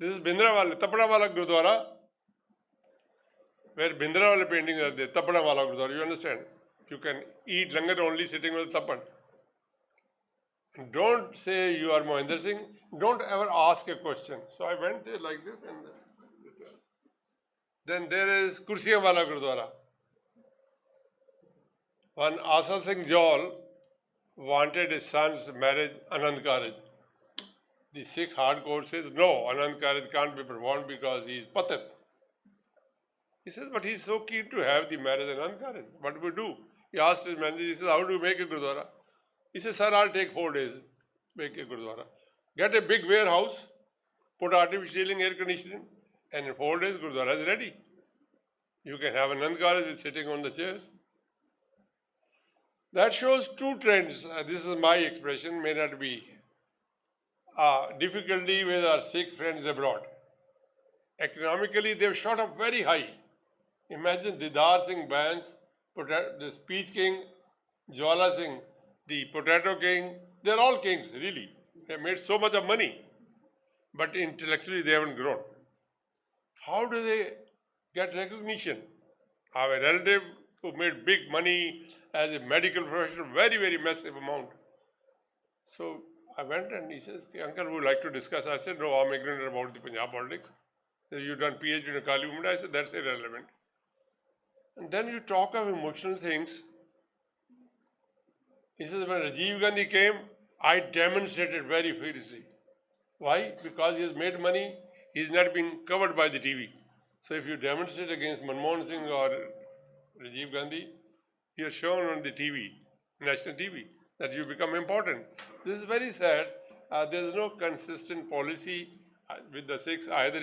This is Bhindrawala, Tapadawala Gurdwara, where Bhindrawala paintings are there, Tapadawala Gurdwara, you understand? You can eat langar only sitting with tapad. Don't say you are Mahendra Singh. Don't ever ask a question. So I went there like this and then there is Kursiyawala Gurdwara. When Asa Singh Jol wanted his son's marriage, Anand Karaj. The Sikh hardcore says, no, Anand Karaj can't be performed because he is Patat. He says, but he is so keen to have the marriage Anand Karaj. What do we do? He asked his manager, he says, how do you make a Gurdwara? He says, sir, I'll take 4 days, make a Gurdwara. Get a big warehouse, put artificial air conditioning, and in 4 days, Gurdwara is ready. You can have Anand Karaj sitting on the chairs. That shows 2 trends. This is my expression, may not be. Difficulty with our Sikh friends abroad. Economically, they've shot up very high. Imagine Didar Singh Bans, the speech king, Jwala Singh, the potato king. They're all kings, really. They made so much of money. But intellectually, they haven't grown. How do they get recognition? I have a relative who made big money as a medical professional, very, very massive amount. So I went and he says, Uncle, would like to discuss? I said, no, I'm ignorant about the Punjab politics. He said, you've done PhD in a Kali movement. I said, that's irrelevant. And then you talk of emotional things. He says, when Rajiv Gandhi came, I demonstrated very fiercely. Why? Because he has made money, he's not been covered by the TV. So if you demonstrate against Manmohan Singh or Rajiv Gandhi, you're shown on the TV, national TV, that you become important. This is very sad. There's no consistent policy with the Sikhs either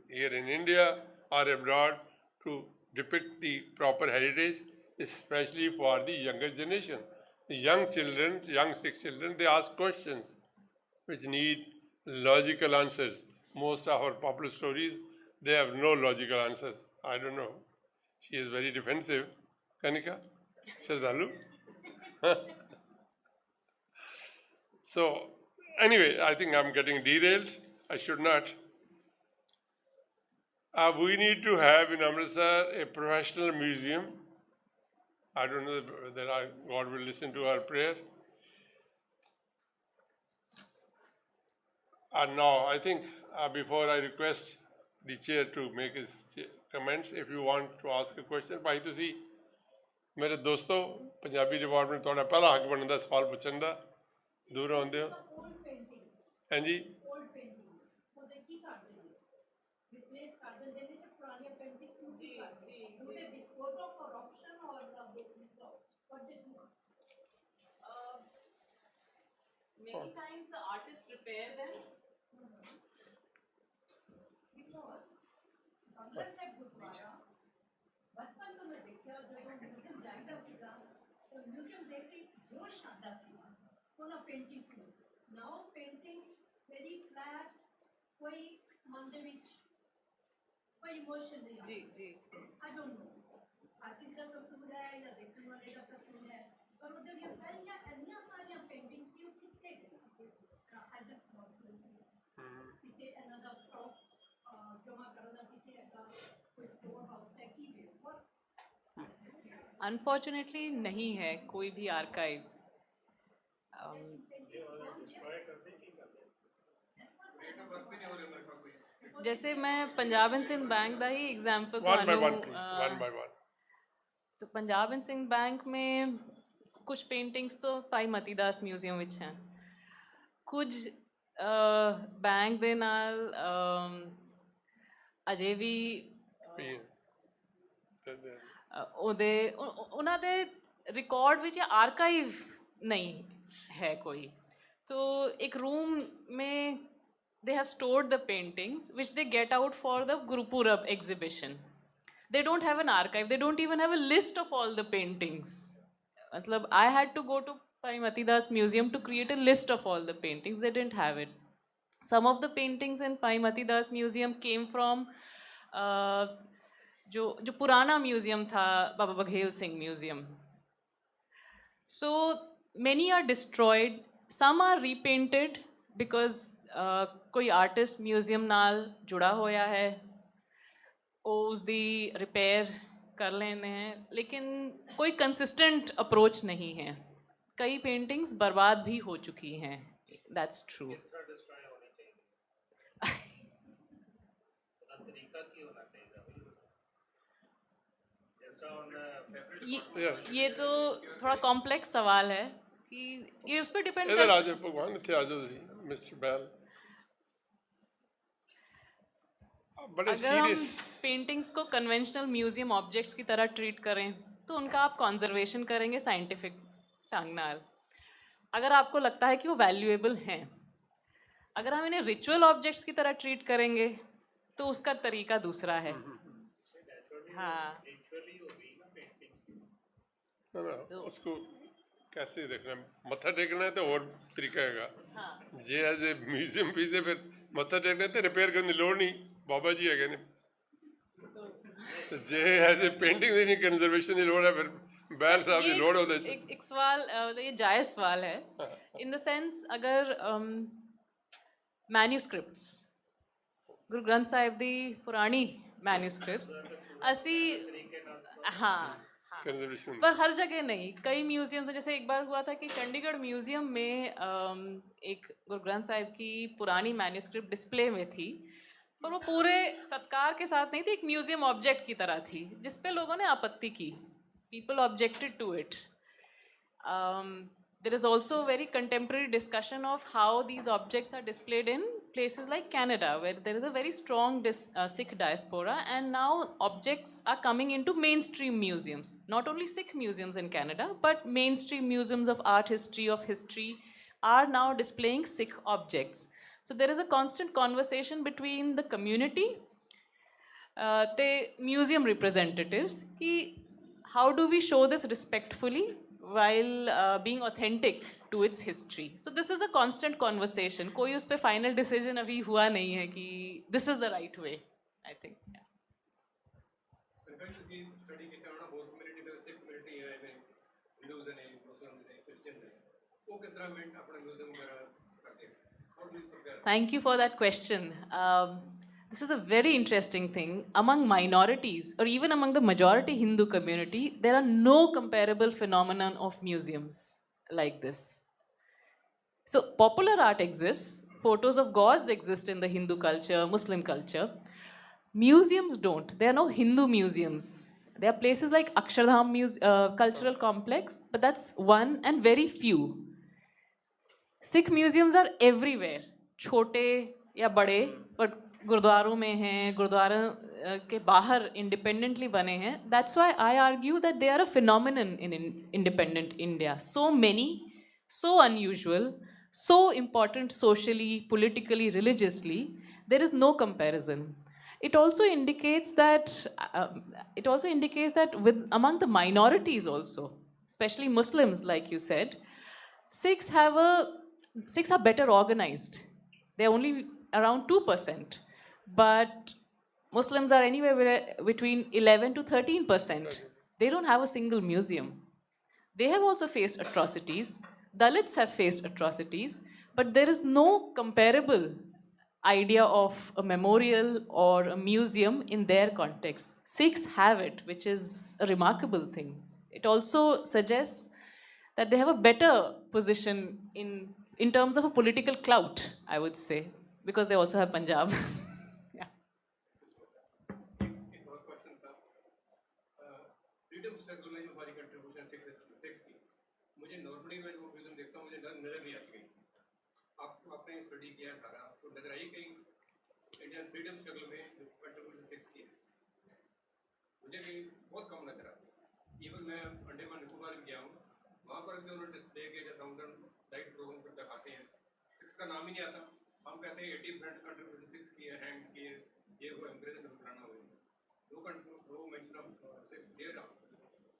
here in India or abroad to depict the proper heritage, especially for the younger generation. The young children, young Sikh children, they ask questions which need logical answers. Most of our popular stories, they have no logical answers. I don't know. She is very defensive. Kanika? Shraddhalu? So, anyway, I think I'm getting derailed. I should not. We need to have in Amritsar a professional museum. I don't know whether God will listen to our prayer. And now, I think before I request the chair to make his comments, if you want to ask a question, भाई तुसी मेरे दोस्तों Punjabi department थोड़ा पहला हक बनता सवाल पूछने का दूर आते हो हाँ जी Many times the artists repair them. बचपन तो मैं देखा जब हम म्यूजियम जाता सीगा तो म्यूजियम देख के जोश आता सीगा कोना पेंटिंग थी नाउ पेंटिंग्स वेरी फ्लैट कोई मन दे विच कोई इमोशन नहीं जी जी आई डोंट नो आर्टिस्ट का कसूर है या देखने वाले का कसूर है पर वो जब ये पहले अन्य सारी पेंटिंग थी वो कितने आई जस्ट वांट टू कितने अनदर स्टॉक जमा करना कितने का कोई स्टोर हाउस है की वे अनफॉर्चुनेटली नहीं है कोई भी आर्काइव जैसे मैं पंजाब एंड सिंध बैंक का ही example one by one please one by one तो पंजाब एंड सिंध बैंक में कुछ पेंटिंग्स तो भाई मतीदास म्यूजियम विच हैं कुछ बैंक ਦੇ ਨਾਲ ਅਜੇ ਵੀ ਉਹਦੇ ਉਹਨਾਂ ਦੇ रिकॉर्ड ਵਿੱਚ आर्काइव नहीं है कोई तो एक रूम में they have stored the paintings which they get out for the Gurupurab exhibition. They don't have an archive. They don't even have a list of all the paintings. मतलब I had to go to Bhai Matidas Museum to create a list of all the paintings. They didn't have it. Some of the paintings in Bhai Matidas Museum came from जो पुराना museum था Baba Baghel Singh museum. So many are destroyed. Some are repainted because कोई artist museum नाल जुड़ा होया है उसकी repair कर लेने हैं लेकिन कोई कंसिस्टेंट अप्रोच नहीं है कई पेंटिंग्स बर्बाद भी हो चुकी हैं दैट्स ट्रू ये तो थोड़ा कॉम्प्लेक्स सवाल है कि ये उस पर डिपेंड इधर आ जाओ भगवान इतने आ जाओ मिस्टर बैल बड़े अगर हम सीरियस पेंटिंग्स को कन्वेंशनल म्यूजियम ऑब्जेक्ट्स की तरह ट्रीट करें तो उनका आप कंजर्वेशन करेंगे साइंटिफिक ढंग नाल अगर आपको लगता है कि वो वैल्यूएबल हैं अगर हम इन्हें रिचुअल ऑब्जेक्ट्स की तरह ट्रीट करेंगे तो उसका तरीका दूसरा है हाँ तो उसको कैसे देखना है मत्था टेकना है तो और तरीका है जे एज ए म्यूजियम पीस है फिर मत्था टेकना है तो रिपेयर करने की लोड़ नहीं बाबा जी है जे एज ए पेंटिंग की कंजर्वेशन की लोड़ है फिर बैल साहब की लोड़ होता है एक सवाल ये जायज़ सवाल है इन द सेंस अगर मैन्यूस्क्रिप्ट्स गुरु ग्रंथ साहिब दी पुरानी मैन्यूस्क्रिप्ट्स असी हाँ, conservation. पर हर जगह नहीं, कई म्यूजियम में, जैसे एक बार हुआ था कि चंडीगढ़ म्यूजियम में एक गुरु ग्रंथ साहिब की पुरानी मैन्युस्क्रिप्ट डिस्प्ले में थी, पर वो पूरे सत्कार के साथ नहीं थी, एक म्यूजियम ऑब्जेक्ट की तरह थी, जिस पे लोगों ने आपत्ति की. People objected to it. There is also a very contemporary discussion of how these objects are displayed in places like Canada, where there is a very strong Sikh diaspora, and now objects are coming into mainstream museums. Not only Sikh museums in Canada, but mainstream museums of art history are now displaying Sikh objects. So there is a constant conversation between the community, the museum representatives, ki how do we show this respectfully while being authentic to its history. So this is a constant conversation. कोई उस पे final decision अभी हुआ नहीं है कि this is the right way, I think. Yeah. Thank you for that question. This is a very interesting thing. Among minorities, or even among the majority Hindu community, there are no comparable phenomenon of museums like this. So popular art exists, photos of gods exist in the Hindu culture, Muslim culture. Museums don't. There are no Hindu museums. There are places like Akshardham Cultural Complex, but that's one and very few. Sikh museums are everywhere, छोटे या बड़े, but गुरुद्वारों में हैं, गुरुद्वारा के बाहर independently बने हैं. That's why I argue that they are a phenomenon in independent India. So many, so unusual, so important socially, politically, religiously, there is no comparison. It also indicates that with among the minorities also, especially Muslims, like you said, Sikhs are better organized. They're only around 2%, but Muslims are anywhere between 11 to 13%. They don't have a single museum. They have also faced atrocities. Dalits have faced atrocities, but there is no comparable idea of a memorial or a museum in their context. Sikhs have it, which is a remarkable thing. It also suggests that they have a better position in terms of a political clout, I would say, because they also have Punjab. Yeah. Freedom struggle में जो हमारी contribution six की, मुझे normally मैं जो museum देखता हूँ मुझे नजर नहीं आती कहीं. आपने स्टडी किया सारा, तो नजर आई कहीं इंडियन फ्रीडम स्ट्रगल में जो कंट्रीब्यूशन सिक्स की है, मुझे कहीं बहुत कम नजर आती. इवन मैं अंडमान निकोबार भी गया हूँ, वहाँ पर भी उन्होंने डिस्प्ले के जैसा उनका लाइट प्रोग्राम पर दिखाते हैं, सिक्स का नाम ही नहीं आता. हम कहते हैं 80% कंट्रीब्यूशन सिक्स की है, हैंड की है, ये वो एम्प्रेजन फलाना हुआ. No mention of sex here,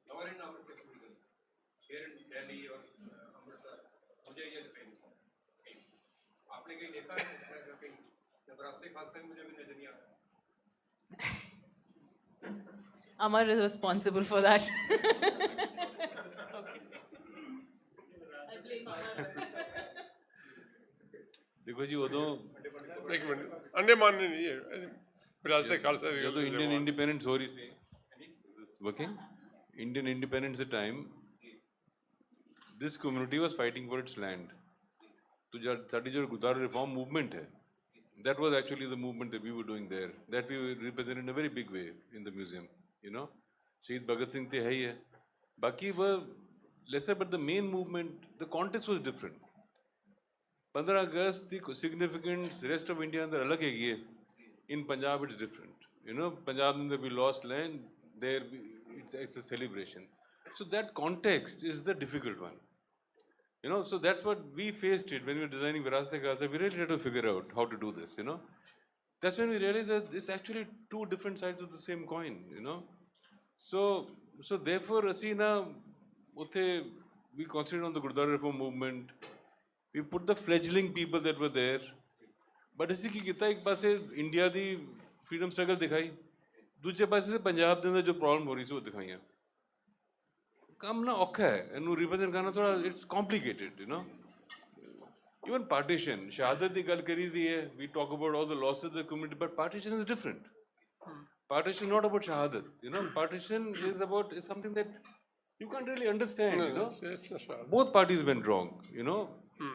nor in our sex museums. Here in Delhi or Amritsar, मुझे ये डिपेंड. आपने कहीं देखा है इस तरह का कहीं? जब रास्ते खालसा में मुझे भी नजर नहीं आता. Amar is responsible for that. Okay. I blame Amar. देखो जी, वो तो एक मिनट, अंडमान में नहीं है, रास्ते खालसा. जब तो इंडियन इंडिपेंडेंस हो रही थी, working Indian independence at the time, this community was fighting for its land. तो साड़ी जो गुरुद्वारा रिफॉर्म मूवमेंट है, that was actually the movement that we were doing there, that we represented in a very big way in the museum. You know, शहीद भगत सिंह थे है ही है, बाकी वो lesser, but the main movement, the context was different. 15 अगस्त की significance rest of India अंदर अलग है ये. In Punjab it's different. You know, Punjab अंदर we lost land, there it's a celebration. So that context is the difficult one. You know, so that's what we faced it when we were designing Virasat-e-Khalsa. We really had to figure out how to do this, you know. That's when we realized that it's actually two different sides of the same coin, you know. So therefore, Asina, we concentrated on the Gurdwara Reform movement. We put the fledgling people that were there. But इसी की कितना एक पासे India दी freedom struggle दिखाई, दूसरे पासे से पंजाब के अंदर जो प्रॉब्लम हो रही थी वो दिखाई. काम ना औखा है, इन्हें रिप्रेजेंट करना थोड़ा it's complicated, you know. Even partition, शहादत की गल करी थी है, we talk about all the losses of the community, but partition is different. partition is not about shahadat. You know, partition is something that you can't really understand. No, You know, it's not sure. both parties went wrong. You know,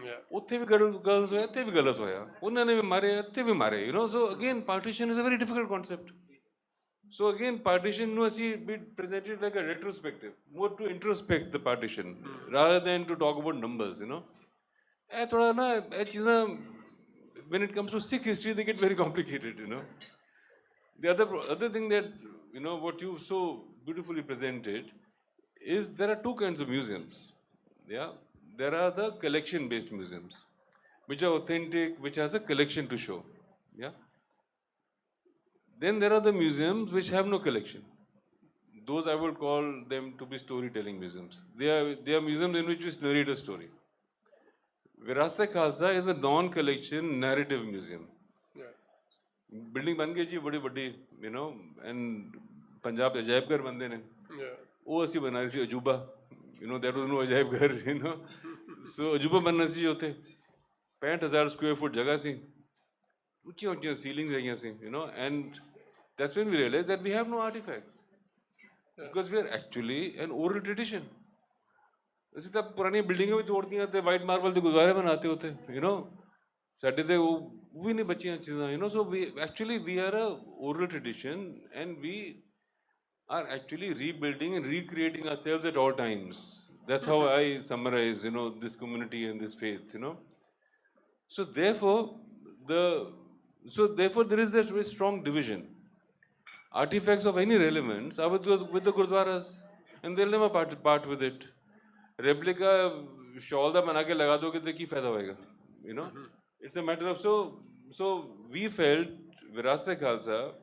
Yeah. ਉੱਥੇ ਵੀ ਗਲਤ ਹੋਇਆ, ਇੱਥੇ ਵੀ ਗਲਤ ਹੋਇਆ, ਉਹਨਾਂ ਨੇ ਵੀ ਮਾਰੇ, ਇੱਥੇ ਵੀ ਮਾਰੇ. You know, so again, partition is a very difficult concept. So again, partition ਨੂੰ ਅਸੀਂ be presented like a retrospective, more to introspect the partition rather than to talk about numbers. You know, ਇਹ ਥੋੜਾ ਨਾ ਇਹ ਚੀਜ਼ਾਂ when it comes to Sikh history, they get very complicated. You know, the other thing that what you so beautifully presented is there are two kinds of museums. Yeah, there are the collection-based museums, which are authentic, which has a collection to show. Yeah. Then there are the museums which have no collection. Those I would call them to be storytelling museums. They are museums in which you narrate a story. Virasat-e-Khalsa is a non-collection narrative museum. Yeah. Building ban gayi ji badi badi, and Punjab ajaib ghar bande ne. Yeah. वो ऐसी बनाई थी अजूबा, that was no अजायब घर, so अजूबा बनना सी होते 65,000 square foot जगह सी, ऊंची ऊंची ceilings है यहाँ सी, and that's when we realized that we have no artifacts, because we are actually an oral tradition. ऐसे तब पुरानी बिल्डिंगें भी तोड़ दी जाते, white marble के गुरुद्वारे बनाते होते, साढ़े ते वो भी नहीं बची चीज़ें, so we are a oral tradition, and we are actually rebuilding and recreating ourselves at all times. That's how I summarize, this community and this faith, So therefore, there is this very strong division. Artifacts of any relevance are with the Gurdwaras, and they'll never part with it. Replica shawl da bana ke laga doge to ki fayda hoega, It's a matter of so we felt Virasat-e-Khalsa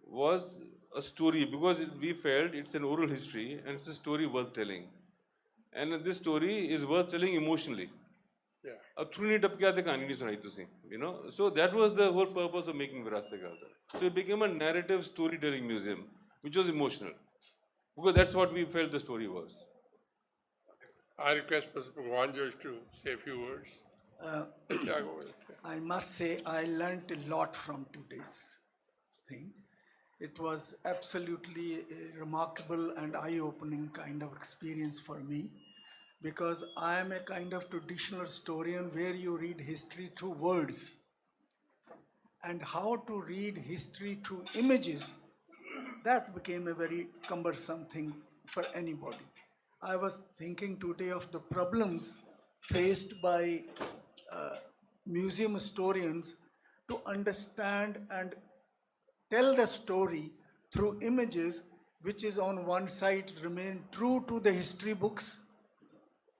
was a story, because we felt it's an oral history and it's a story worth telling, and this story is worth telling emotionally. Yeah. अब through नहीं टपके आते कहानी नहीं सुनाई तुसी, so that was the whole purpose of making Virasat-e-Khalsa. So it became a narrative storytelling museum which was emotional, because that's what we felt the story was. I request Mr. Bhagwan Josh to say a few words. I must say I learnt a lot from today's thing. It was absolutely a remarkable and eye-opening kind of experience for me, because I am a kind of traditional historian where you read history through words, and how to read history through images, that became a very cumbersome thing for anybody. I was thinking today of the problems faced by museum historians to understand and tell the story through images, which is on one side remain true to the history books,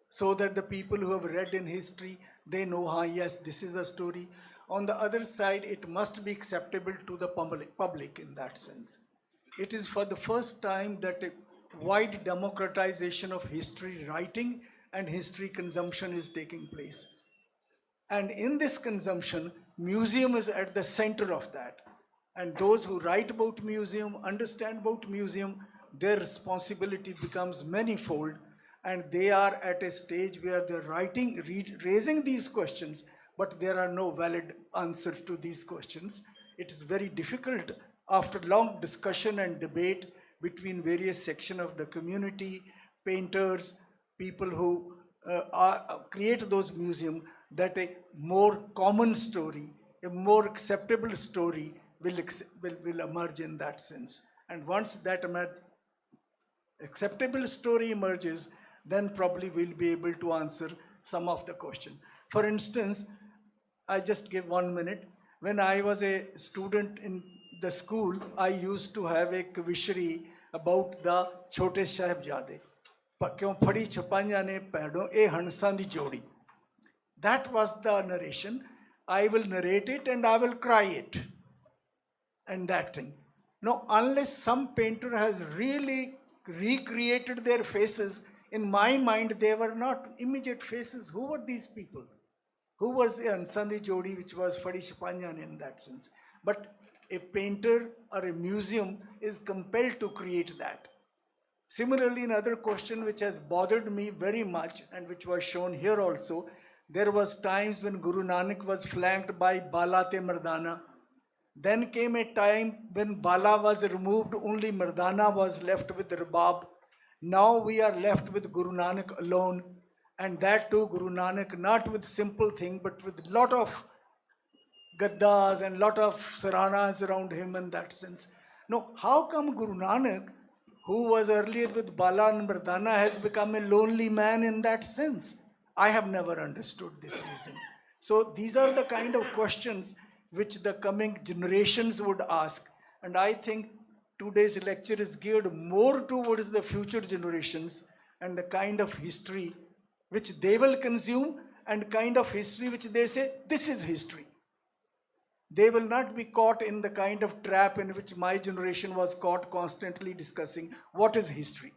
so that the people who have read in history, they know, yes, this is the story. On the other side, it must be acceptable to the public in that sense. It is for the first time that a wide democratization of history writing and history consumption is taking place. And in this consumption, museum is at the center of that. And those who write about museum, understand about museum, their responsibility becomes manifold, and they are at a stage where they're raising these questions, but there are no valid answers to these questions. It is very difficult after long discussion and debate between various sections of the community, painters, people who create those museums, that a more common story, a more acceptable story will emerge in that sense. And once that acceptable story emerges, then probably we'll be able to answer some of the question. For instance, I just give 1 minute. When I was a student in the school, I used to have a kavishri about the Chote Sahibzade. Kyun phadi chapaiyan ne paidon e hansan di jodi. That was the narration. I will narrate it and I will cry it. And that thing. Now, unless some painter has really recreated their faces, in my mind, they were not immediate faces. Who were these people? Who was Ansandi Jodi, which was Fadi Shapanyan in that sense? But a painter or a museum is compelled to create that. Similarly, another question which has bothered me very much and which was shown here also, there was times when Guru Nanak was flanked by Balate Mardana, Then came a time when Bala was removed, only Mardana was left with Rabab. Now we are left with Guru Nanak alone, and that too Guru Nanak not with simple thing but with lot of gaddas and lot of saranas around him in that sense. Now, how come Guru Nanak, who was earlier with Bala and Mardana, has become a lonely man in that sense? I have never understood this reason. So these are the kind of questions which the coming generations would ask. And I think today's lecture is geared more towards the future generations and the kind of history which they will consume and kind of history which they say, this is history. They will not be caught in the kind of trap in which my generation was caught, constantly discussing what is history.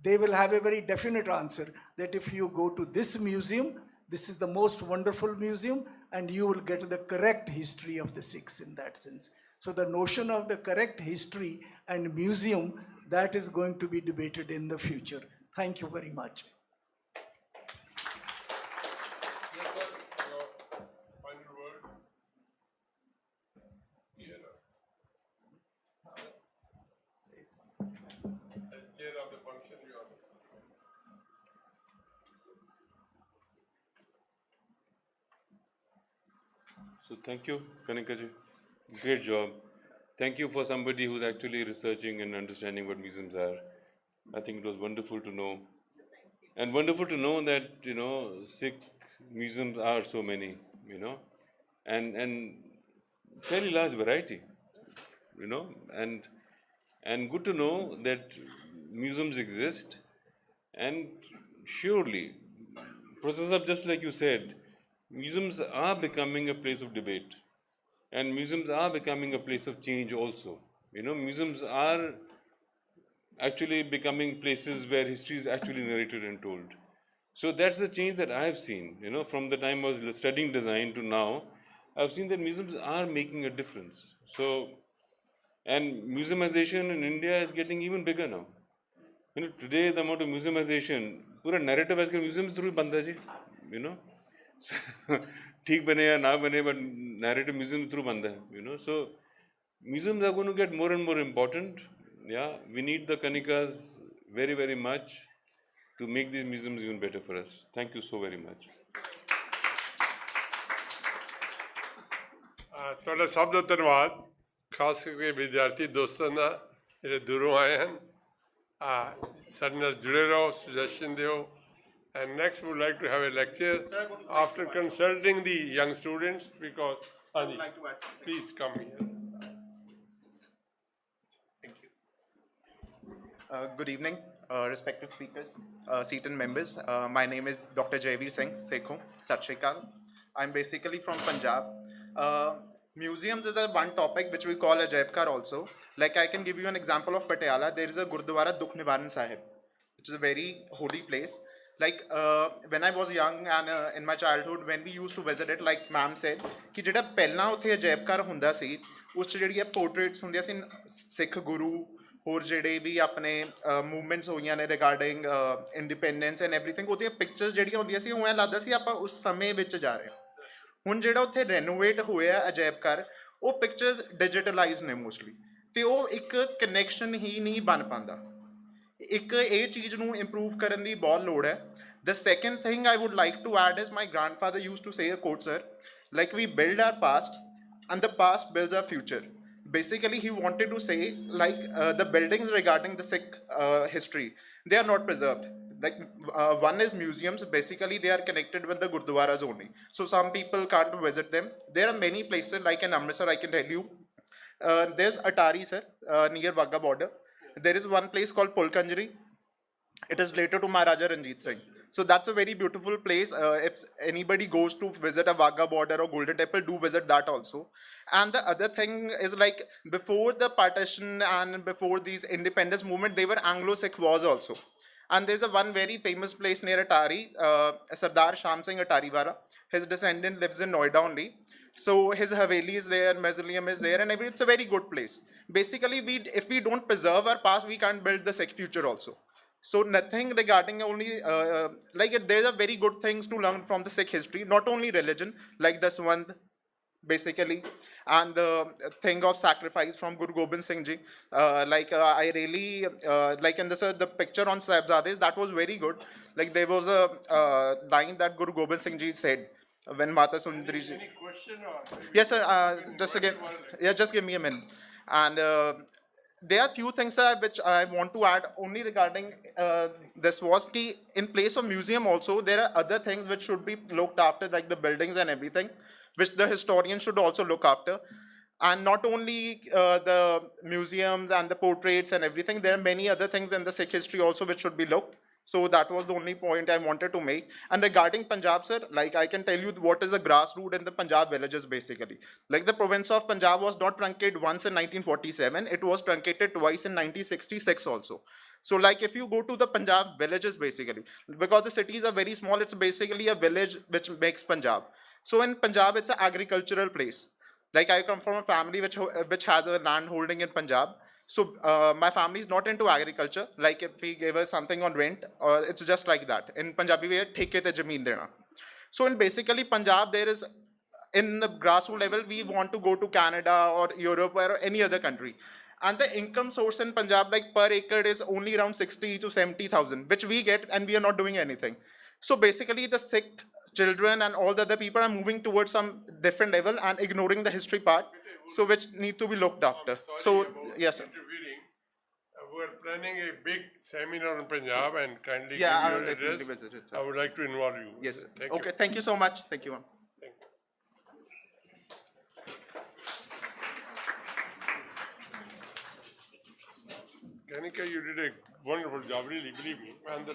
They will have a very definite answer that if you go to this museum, this is the most wonderful museum, and you will get the correct history of the Sikhs in that sense. So the notion of the correct history and museum, that is going to be debated in the future. Thank you very much. Yes, sir. Your final word. As chair of the function, you are. So thank you, Kanika ji. Great job. Thank you for somebody who's actually researching and understanding what museums are. I think it was wonderful to know. And wonderful to know that, Sikh museums are so many, and fairly large variety, and good to know that museums exist. And surely, Professor, just like you said, museums are becoming a place of debate, and museums are becoming a place of change also. Museums are actually becoming places where history is actually narrated and told. So that's the change that I have seen, from the time I was studying design to now. I've seen that museums are making a difference. So, and museumization in India is getting even bigger now. Today the amount of museumization, pura narrative आजकल museum through बंदा जी, ठीक बने या ना बने, but narrative museum through बंदा है, So museums are going to get more and more important. Yeah, we need the Kanikas very, very much to make these museums even better for us. Thank you so very much. ਤੁਹਾਡਾ ਸਭ ਦਾ ਧੰਨਵਾਦ, ਖਾਸ ਕਰਕੇ ਵਿਦਿਆਰਥੀ ਦੋਸਤਾਂ ਦਾ ਜਿਹੜੇ ਦੂਰੋਂ ਆਏ ਹਨ। ਸਾਡੇ ਨਾਲ ਜੁੜੇ ਰਹੋ, ਸੁਜੈਸ਼ਨ ਦਿਓ। And next we would like to have a lecture after consulting the young students, because I would like to add something. Please come here. Thank you. Good evening, respected speakers, seated members. My name is Dr. Jaivir Singh, Sekho, Sat Shri Akal. I'm basically from Punjab. Museums is one topic which we call a Jaipkar also. Like I can give you an example of Patiala. There is a Gurdwara Dukh Nivaran Sahib, which is a very holy place. Like when I was young and in my childhood, when we used to visit it, like ma'am said, कि जेड़ा पहला उत्थे अजैबघर हुंदा सी, उस जेड़ी portraits हुंदियां सी सिख गुरु होर जेड़े भी अपने मूवमेंट्स होईयां ने रिगार्डिंग इंडिपेंडेंस एंड एवरीथिंग, ਉਹਦੀਆਂ ਪਿਕਚਰਸ ਜਿਹੜੀਆਂ ਹੁੰਦੀਆਂ ਸੀ, ਉਹ ਐਂ ਲੱਗਦਾ ਸੀ ਆਪਾਂ ਉਸ ਸਮੇਂ ਵਿੱਚ ਜਾ ਰਹੇ ਹਾਂ। ਹੁਣ ਜਿਹੜਾ ਉੱਥੇ ਰੈਨੋਵੇਟ ਹੋਇਆ ਅਜੈਬਘਰ, ਉਹ ਪਿਕਚਰਸ ਡਿਜੀਟਲਾਈਜ਼ ਨੇ ਮੋਸਟਲੀ, ਤੇ ਉਹ ਇੱਕ ਕਨੈਕਸ਼ਨ ਹੀ ਨਹੀਂ ਬਣ ਪਾਉਂਦਾ। ਇੱਕ ਇਹ ਚੀਜ਼ ਨੂੰ ਇੰਪਰੂਵ ਕਰਨ ਦੀ ਬਹੁਤ ਲੋੜ ਹੈ। The second thing I would like to add is my grandfather used to say a quote, sir, like we build our past and the past builds our future. Basically, he wanted to say like the buildings regarding the Sikh history, they are not preserved. Like one is museums, basically they are connected with the Gurdwaras only. So some people can't visit them. There are many places like in Amritsar, I can tell you. There's Atari, sir, near Wagah border. There is one place called Pulkanjari. It is related to Maharaja Ranjit Singh. So that's a very beautiful place. If anybody goes to visit a Wagah border or Golden Temple, do visit that also. And the other thing is like before the partition and before these independence movement, they were Anglo-Sikh wars also. And there's a one very famous place near Atari, Sardar Sham Singh Atariwala. His descendant lives in Noida only. So his Haveli is there, mausoleum is there, and it's a very good place. Basically, if we don't preserve our past, we can't build the Sikh future also. So nothing regarding only, there's a very good things to learn from the Sikh history, not only religion, like Daswand, basically, and the thing of sacrifice from Guru Gobind Singh Ji. I really like in this the picture on Sahibzades, that was very good. Like there was a line that Guru Gobind Singh Ji said when Mata Sundari Ji. Any question or? Yes, sir. Just give me a minute. And there are few things which I want to add only regarding this was ki in place of museum also there are other things which should be looked after, like the buildings and everything, which the historian should also look after. And not only the museums and the portraits and everything, there are many other things in the Sikh history also which should be looked. So that was the only point I wanted to make. And regarding Punjab, sir, like I can tell you what is the grassroots in the Punjab villages basically. Like the province of Punjab was not truncated once in 1947, it was truncated twice in 1966 also. So like if you go to the Punjab villages basically, because the cities are very small, it's basically a village which makes Punjab. So in Punjab, it's an agricultural place. Like I come from a family which has a land holding in Punjab. So my family is not into agriculture. Like if we give us something on rent, or it's just like that. In Punjabi way, theke te zameen dena. So in basically Punjab, there is in the grassroots level, we want to go to Canada or Europe or any other country. And the income source in Punjab, like per acre, is only around 60 to 70,000, which we get, and we are not doing anything. So basically, the Sikh children and all the other people are moving towards some different level and ignoring the history part, so which need to be looked after. So yes, sir. Interfering. We're planning a big seminar in Punjab and kindly Yeah, I give will your definitely address. visit it, sir. I would like to involve you. Yes, sir. Thank you. Okay, thank you so much. Thank you, ma'am. Kanika, you did a wonderful job, really, believe me. And